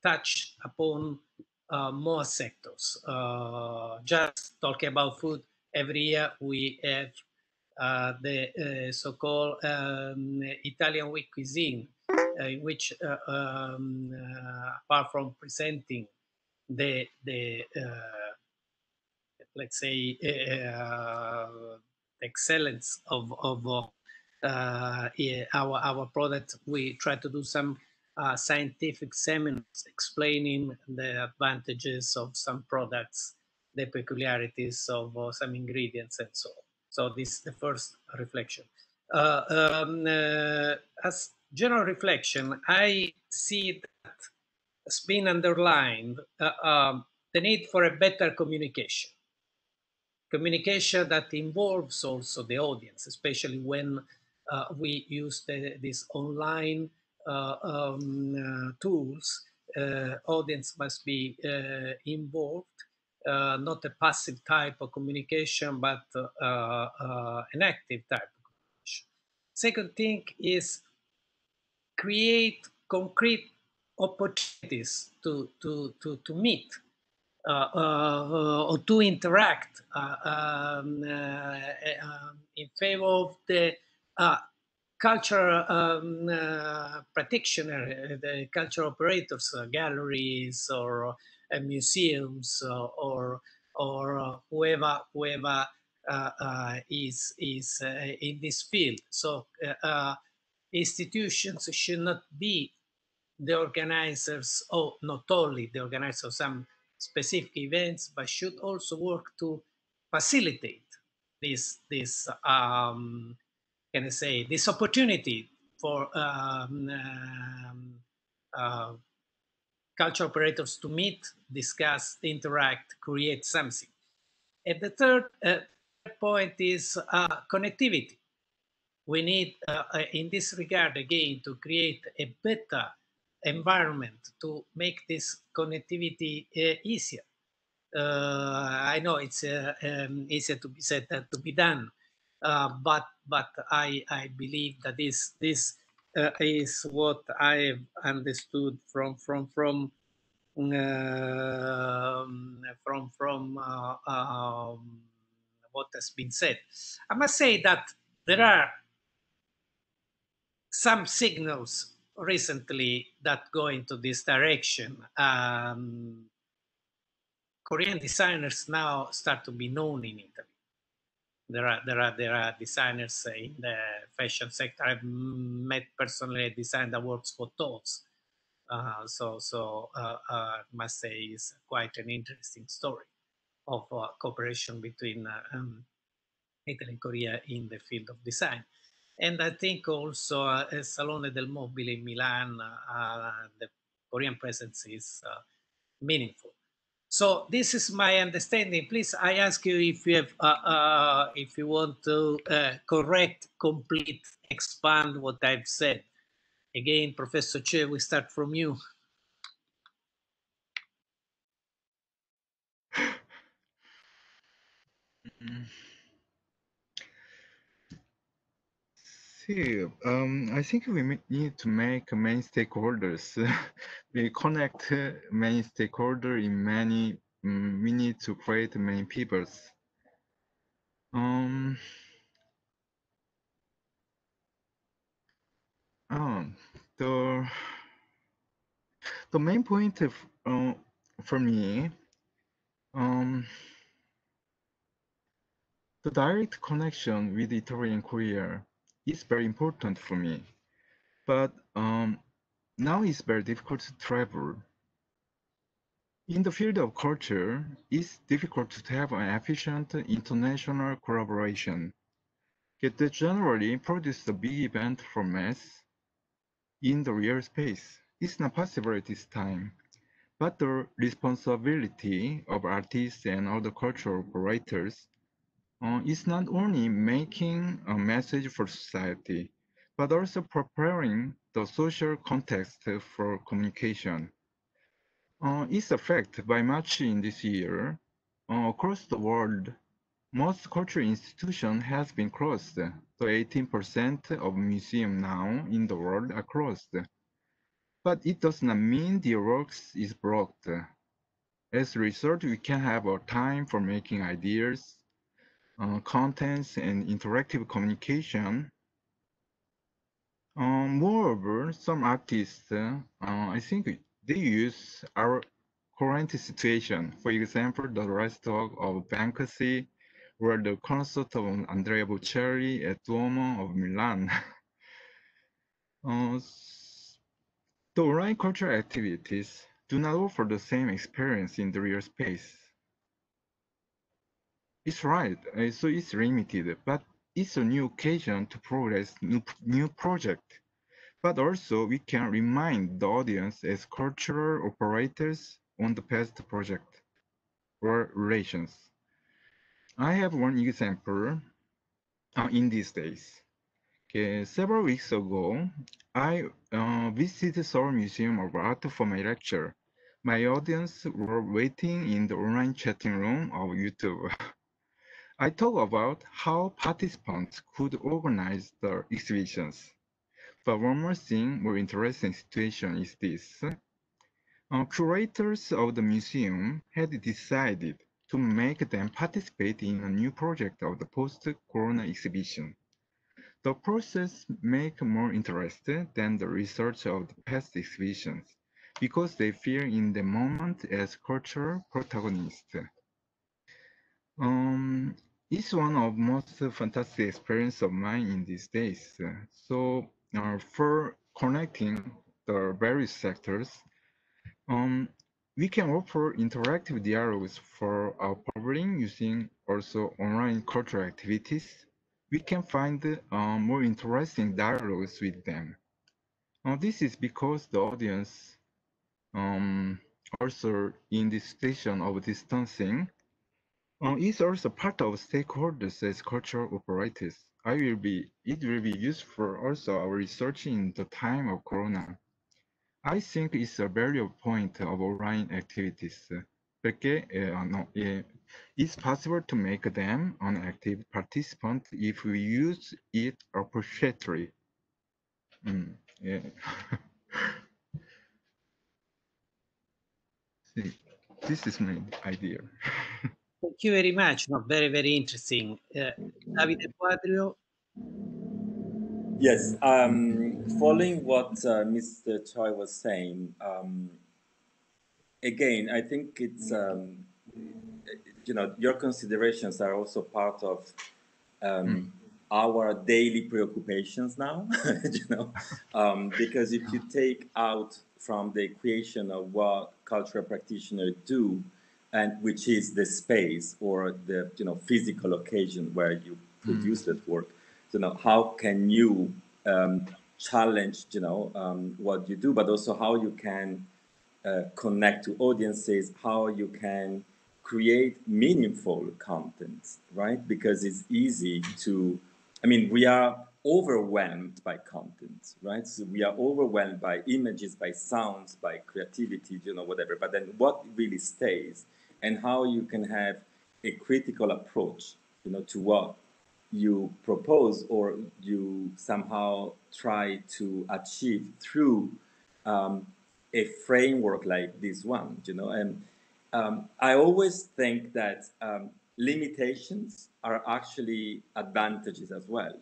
touch upon more sectors. Just talking about food, every year we have the so-called Italian week cuisine, in which, apart from presenting the let's say excellence of our product, we try to do some scientific seminars explaining the advantages of some products, the peculiarities of some ingredients, and so on. So this is the first reflection. As general reflection, I see that has been underlined the need for a better communication. Communication that involves also the audience, especially when we use these online tools. Audience must be involved, not a passive type of communication, but an active type of communication. Second thing is create concrete opportunities to meet or to interact in favor of the cultural practitioner, the cultural operators, galleries or museums or whoever is in this field. So institutions should not be the organizers, or not only the organizers of some specific events, but should also work to facilitate this can I say, this opportunity for culture operators to meet, discuss, interact, create something. And the third point is connectivity. We need, in this regard, again, to create a better environment to make this connectivity easier. I know it's easier to be said than to be done, but I believe that this is what I have understood from what has been said. I must say that there are some signals recently that go into this direction. Korean designers now start to be known in Italy. There are designers in the fashion sector. I've met personally design that works for Toast. I must say it's quite an interesting story of cooperation between Italy and Korea in the field of design. And I think also Salone del Mobile in Milan, the Korean presence is meaningful. So this is my understanding. Please, I ask you if you have, if you want to correct, complete, expand what I've said. Again, Professor Choi, we start from you. See, I think we need to make many stakeholders. We connect many stakeholders in many. We need to create many peoples. The main point of, for me, the direct connection with Italy and Korea is very important for me. But now it's very difficult to travel. In the field of culture, it's difficult to have an efficient international collaboration. Yet they generally produce a big event for mass in the real space. It's not possible at this time. But the responsibility of artists and other cultural operators is not only making a message for society, but also preparing the social context for communication. It's a fact by March in this year, across the world, most cultural institutions has been closed. So 18% of museums now in the world are closed. But it does not mean their works is blocked. As a result, we can have our time for making ideas, contents, and interactive communication. Moreover, some artists, I think they use our current situation. For example, the rest of Banksy, or the concert of Andrea Bocelli at Duomo of Milan. The online cultural activities do not offer the same experience in the real space. It's right, so it's limited, but it's a new occasion to progress new project. But also we can remind the audience as cultural operators on the past project or relations. I have one example in these days. Okay, several weeks ago, I visited Seoul Museum of Art for my lecture. My audience were waiting in the online chatting room of YouTube. I talked about how participants could organize the exhibitions. But one more thing, more interesting situation is this. Curators of the museum had decided to make them participate in a new project of the post-corona exhibition. The process make more interesting than the research of the past exhibitions because they feel in the moment as cultural protagonists. it's one of most fantastic experience of mine in these days. So for connecting the various sectors, um, we can offer interactive dialogues for our public using also online cultural activities. We can find more interesting dialogues with them. This is because the audience also in this situation of distancing is also part of stakeholders as cultural operators. It will be useful also our research in the time of Corona. I think it's a valuable point of online activities. Perché it's possible to make them an active participant if we use it appropriately. Yeah. See, this is my idea. Thank you very much. No, very, very interesting. Davide Quadrio. Yes, following what Mr. Choi was saying, again, I think it's, your considerations are also part of our daily preoccupations now, because if you take out from the equation of what cultural practitioners do, and which is the space or the physical occasion where you produce that work, how can you challenge what you do, but also how you can connect to audiences, how you can create meaningful content, right? Because it's easy to, we are overwhelmed by content, right? So we are overwhelmed by images, by sounds, by creativity, whatever. But then what really stays, and how you can have a critical approach, to what you propose or you somehow try to achieve through a framework like this one, and I always think that limitations are actually advantages as well.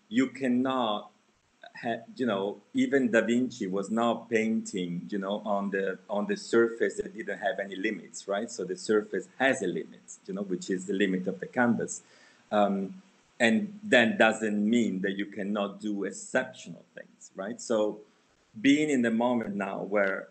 You cannot even Da Vinci was not painting, on the surface that didn't have any limits, right? So the surface has a limit, which is the limit of the canvas. And that doesn't mean that you cannot do exceptional things, right? So being in the moment now where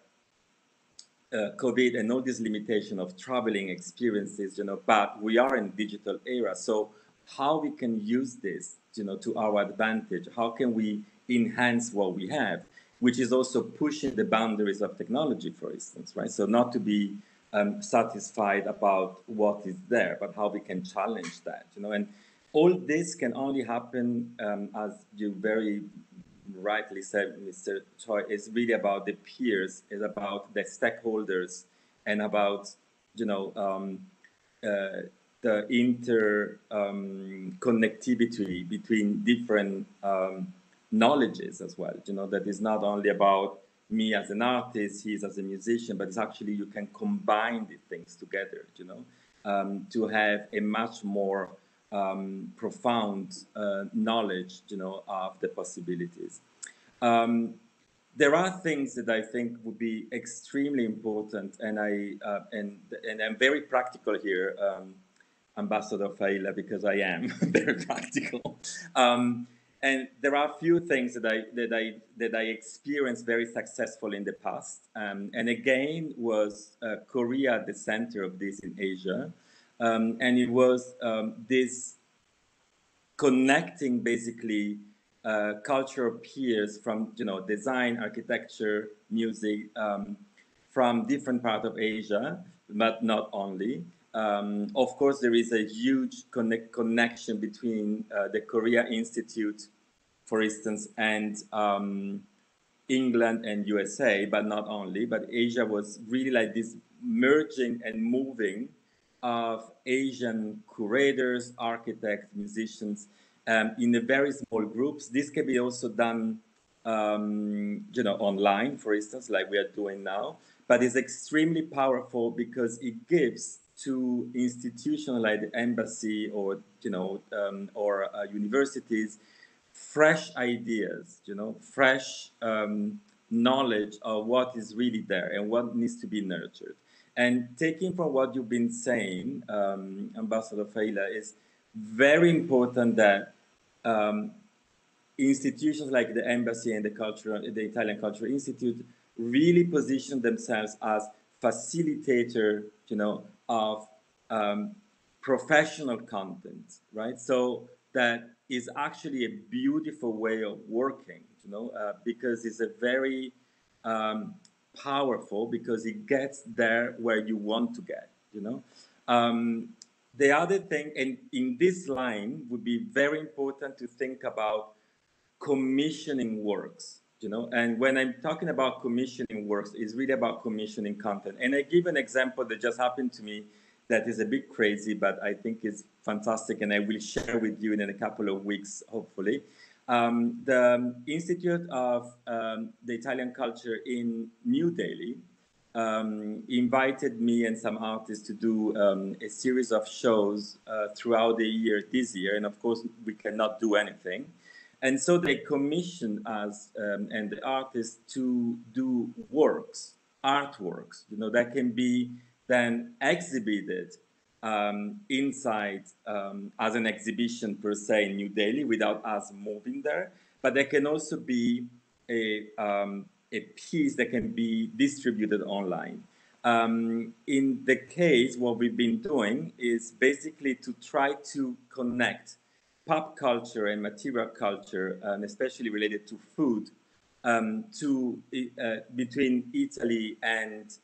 COVID and all this limitation of traveling experiences, but we are in digital era. So how we can use this, to our advantage? How can we enhance what we have, which is also pushing the boundaries of technology, for instance, right? So not to be satisfied about what is there, but how we can challenge that, and all this can only happen, as you very rightly said, Mr. Choi, is really about the peers, is about the stakeholders, and about the inter connectivity between different knowledges as well. That is not only about me as an artist, he's as a musician, but it's actually you can combine these things together. To have a much more profound knowledge, of the possibilities. There are things that I think would be extremely important, and I'm very practical here, Ambassador Failla, because I am very practical. And there are a few things that I experienced very successful in the past, and again was Korea at the center of this in Asia, and it was this connecting basically cultural peers from design, architecture, music, from different parts of Asia, but not only. Of course, there is a huge connection between the Korea Institute, for instance, and England and USA, but not only. But Asia was really like this merging and moving of Asian curators, architects, musicians, in a very small groups. This can be also done, online, for instance, like we are doing now. But it's extremely powerful because it gives to institutions like the embassy or universities fresh ideas, fresh knowledge of what is really there and what needs to be nurtured. And taking from what you've been saying, Ambassador Failla, is very important that institutions like the embassy and the Italian Cultural Institute really position themselves as facilitator, of professional content, right? So that is actually a beautiful way of working, because it's a very powerful, because it gets there where you want to get, the other thing, and in this line, would be very important to think about commissioning works, and when I'm talking about commissioning works, it's really about commissioning content. And I give an example that just happened to me that is a bit crazy, but I think is fantastic, and I will share with you in a couple of weeks, hopefully. The Institute of the Italian Culture in New Delhi invited me and some artists to do a series of shows throughout the year this year, and of course we cannot do anything. And so they commissioned us and the artists to do artworks, that can be then exhibited inside as an exhibition per se in New Delhi without us moving there. But there can also be a piece that can be distributed online. In the case, what we've been doing is basically to try to connect pop culture and material culture, and especially related to food, between Italy and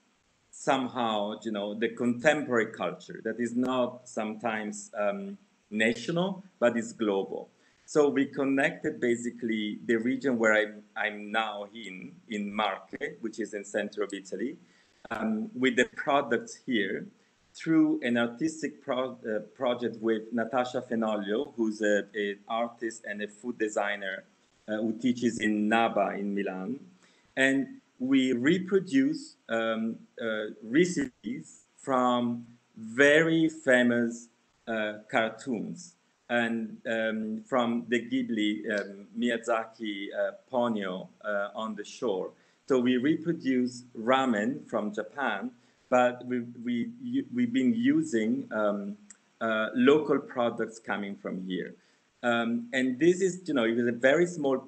somehow, the contemporary culture that is not sometimes national, but is global. So we connected basically the region where I'm now in Marche, which is in center of Italy, with the products here, through an artistic project with Natasha Fenoglio, who's an artist and a food designer who teaches in Naba in Milan. And we reproduce recipes from very famous cartoons, and from the Ghibli, Miyazaki, Ponyo on the shore. So we reproduce ramen from Japan, but we've been using local products coming from here. And this is, it was a very small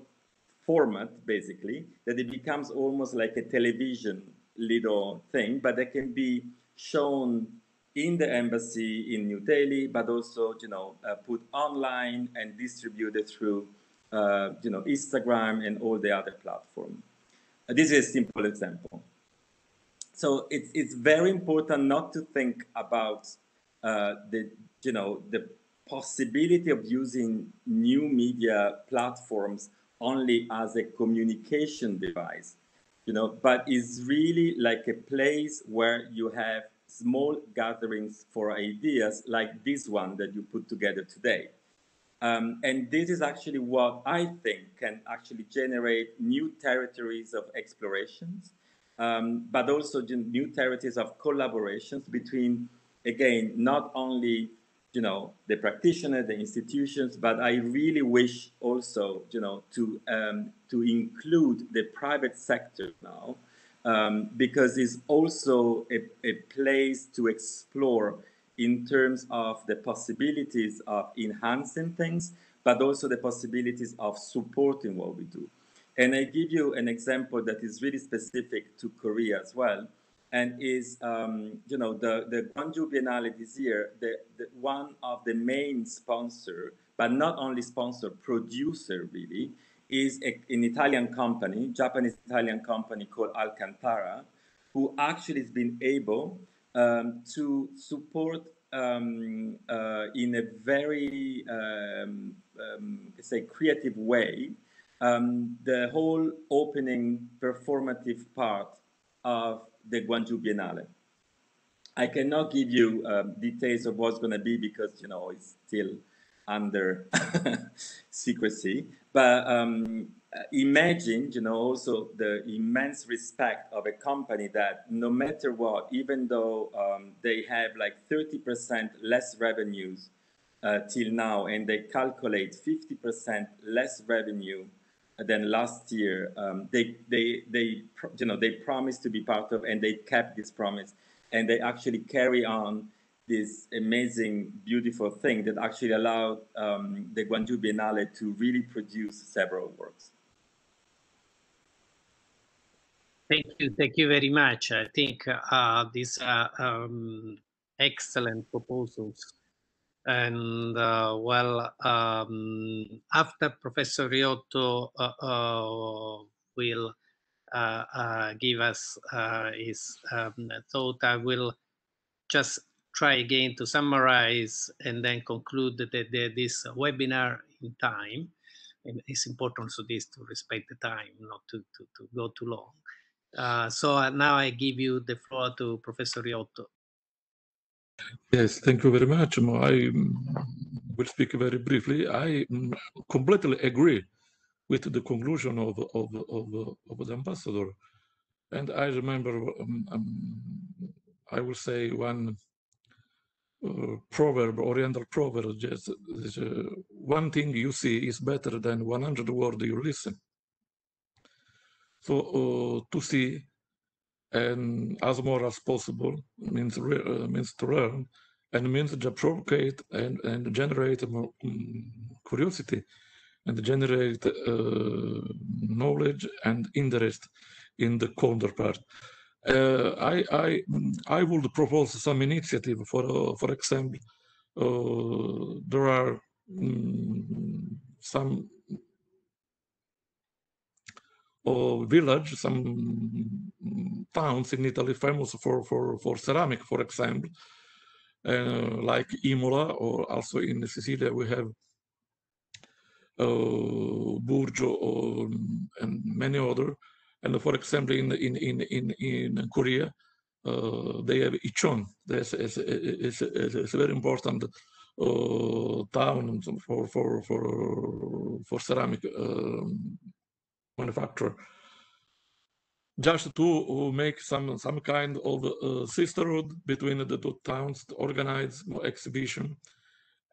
format, basically, that it becomes almost like a television little thing, but that can be shown in the embassy in New Delhi, but also, put online and distributed through, Instagram and all the other platforms. This is a simple example. So it's very important not to think about the possibility of using new media platforms only as a communication device, but it's really like a place where you have small gatherings for ideas like this one that you put together today. And this is actually what I think can actually generate new territories of explorations, but also new territories of collaborations between, again, not only, the practitioner, the institutions, but I really wish also, to include the private sector now, because it's also a place to explore in terms of the possibilities of enhancing things, but also the possibilities of supporting what we do. And I give you an example that is really specific to Korea as well, and is, the Gwangju Biennale this year, one of the main sponsor, but not only sponsor, producer really, is an Italian company, Japanese-Italian company called Alcantara, who actually has been able to support in a very, say, creative way, the whole opening performative part of the Gwangju Biennale. I cannot give you details of what's going to be because, it's still under secrecy. But imagine, also the immense respect of a company that no matter what, even though they have like 30% less revenues till now, and they calculate 50% less revenue than last year, they promised to be part of, and they kept this promise, and they actually carry on this amazing, beautiful thing that actually allowed the Gwangju Biennale to really produce several works. Thank you very much. I think these are excellent proposals. And well, after Professor Riotto will give us his thought, I will just try again to summarize and then conclude this webinar in time. And it's important also this to respect the time, not to go too long. So now I give you the floor to Professor Riotto. Yes, thank you very much. I will speak very briefly. I completely agree with the conclusion of the ambassador. And I remember, I will say one proverb, Oriental proverb, just one thing you see is better than 100 words you listen. So to see and as more as possible means to learn, and means to provocate and generate more curiosity and generate knowledge and interest in the counterpart. I would propose some initiative. For example, there are some village, some towns in Italy famous for ceramic, for example, like Imola, or also in Sicilia we have Burgio and many other. And for example, in Korea, they have Icheon. It's a very important town for ceramic manufacturer. Just to make some kind of sisterhood between the two towns, to organize exhibition,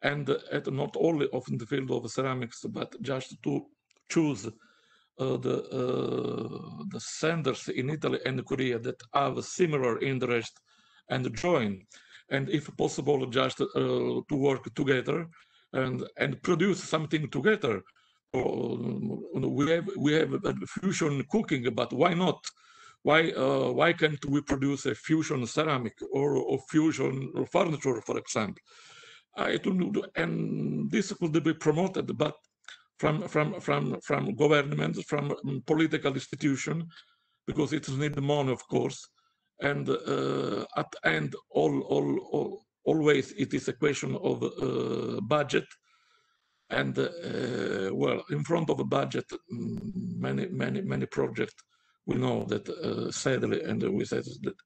and not only of in the field of ceramics, but just to choose the centers in Italy and Korea that have similar interest and join, and if possible, just to work together and produce something together. We have fusion cooking, but why not? Why can't we produce a fusion ceramic or fusion furniture, for example? And this could be promoted, but from governments, from political institutions, because it needs money, of course. And at the end, always it is a question of budget. And well, in front of a budget, many projects, we know that sadly, and we said that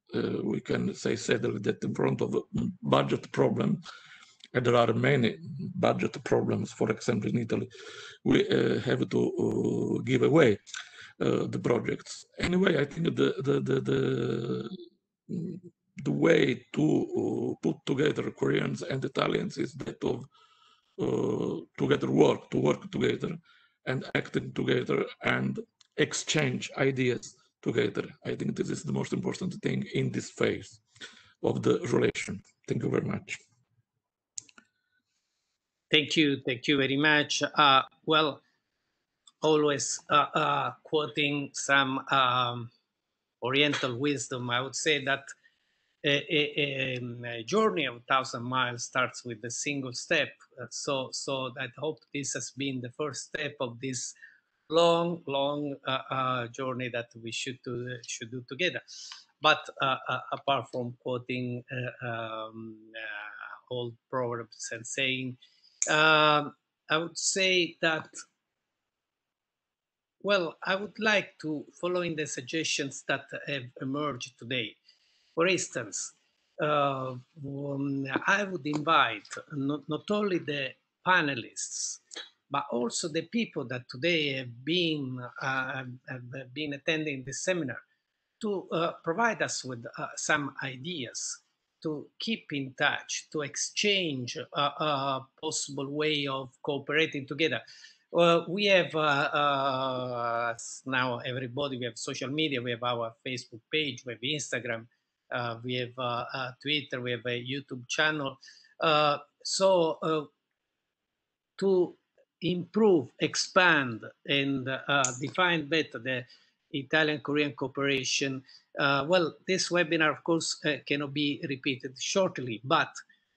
we can say sadly that in front of a budget problem, and there are many budget problems. For example, in Italy, we have to give away the projects. Anyway, I think the way to put together Koreans and Italians is that of to work together and acting together and exchange ideas together. I think this is the most important thing in this phase of the relation. Thank you very much. Thank you very much. Well, always quoting some Oriental wisdom, I would say that a journey of 1,000 miles starts with a single step. So I hope this has been the first step of this long journey that we should do together. But apart from quoting old proverbs and saying, I would say that, well, I would like to follow in the suggestions that have emerged today. For instance, I would invite not only the panelists, but also the people that today have been attending this seminar to provide us with some ideas, to keep in touch, to exchange a possible way of cooperating together. We have now everybody, we have social media, we have our Facebook page, we have Instagram. we have Twitter, we have a YouTube channel. To improve, expand, and define better the Italian-Korean cooperation, well, this webinar, of course, cannot be repeated shortly, but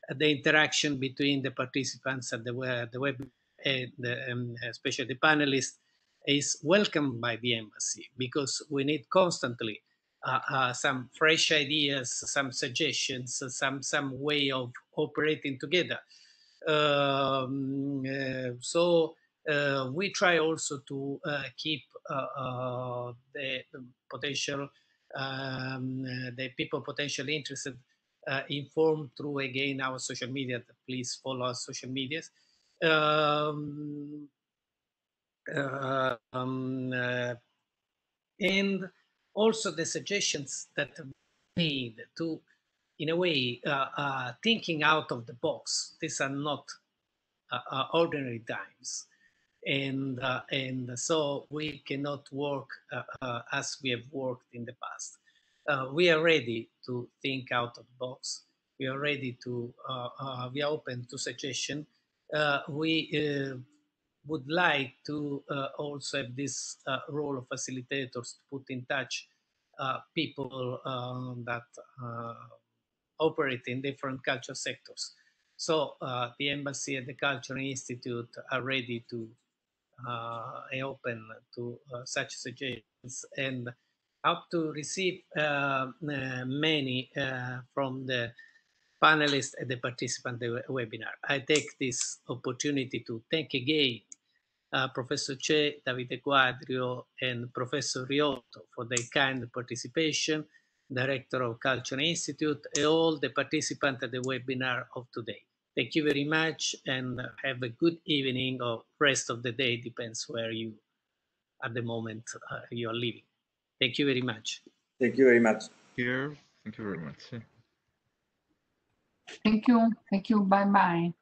the interaction between the participants at the web, and especially the panelists, is welcomed by the embassy, because we need constantly some fresh ideas, some suggestions, some way of operating together. We try also to keep the potential, the people potentially interested informed through, again, our social media. Please follow our social medias. And also the suggestions that made to, in a way, thinking out of the box. These are not ordinary times, and so we cannot work as we have worked in the past. We are ready to think out of the box. We are ready to, we are open to suggestion. We would like to also have this role of facilitators to put in touch people that operate in different culture sectors. So the Embassy and the Cultural Institute are ready to open to such suggestions, and hope to receive many from the panelists and the participant webinar. I take this opportunity to thank again Professor Choi, Davide Quadrio, and Professor Riotto for their kind participation, Director of Cultural Institute, and all the participants at the webinar of today. Thank you very much, and have a good evening or rest of the day, depends where you, at the moment, you are living. Thank you very much. Thank you very much. Here, thank you very much. Thank you. Thank you. Bye-bye.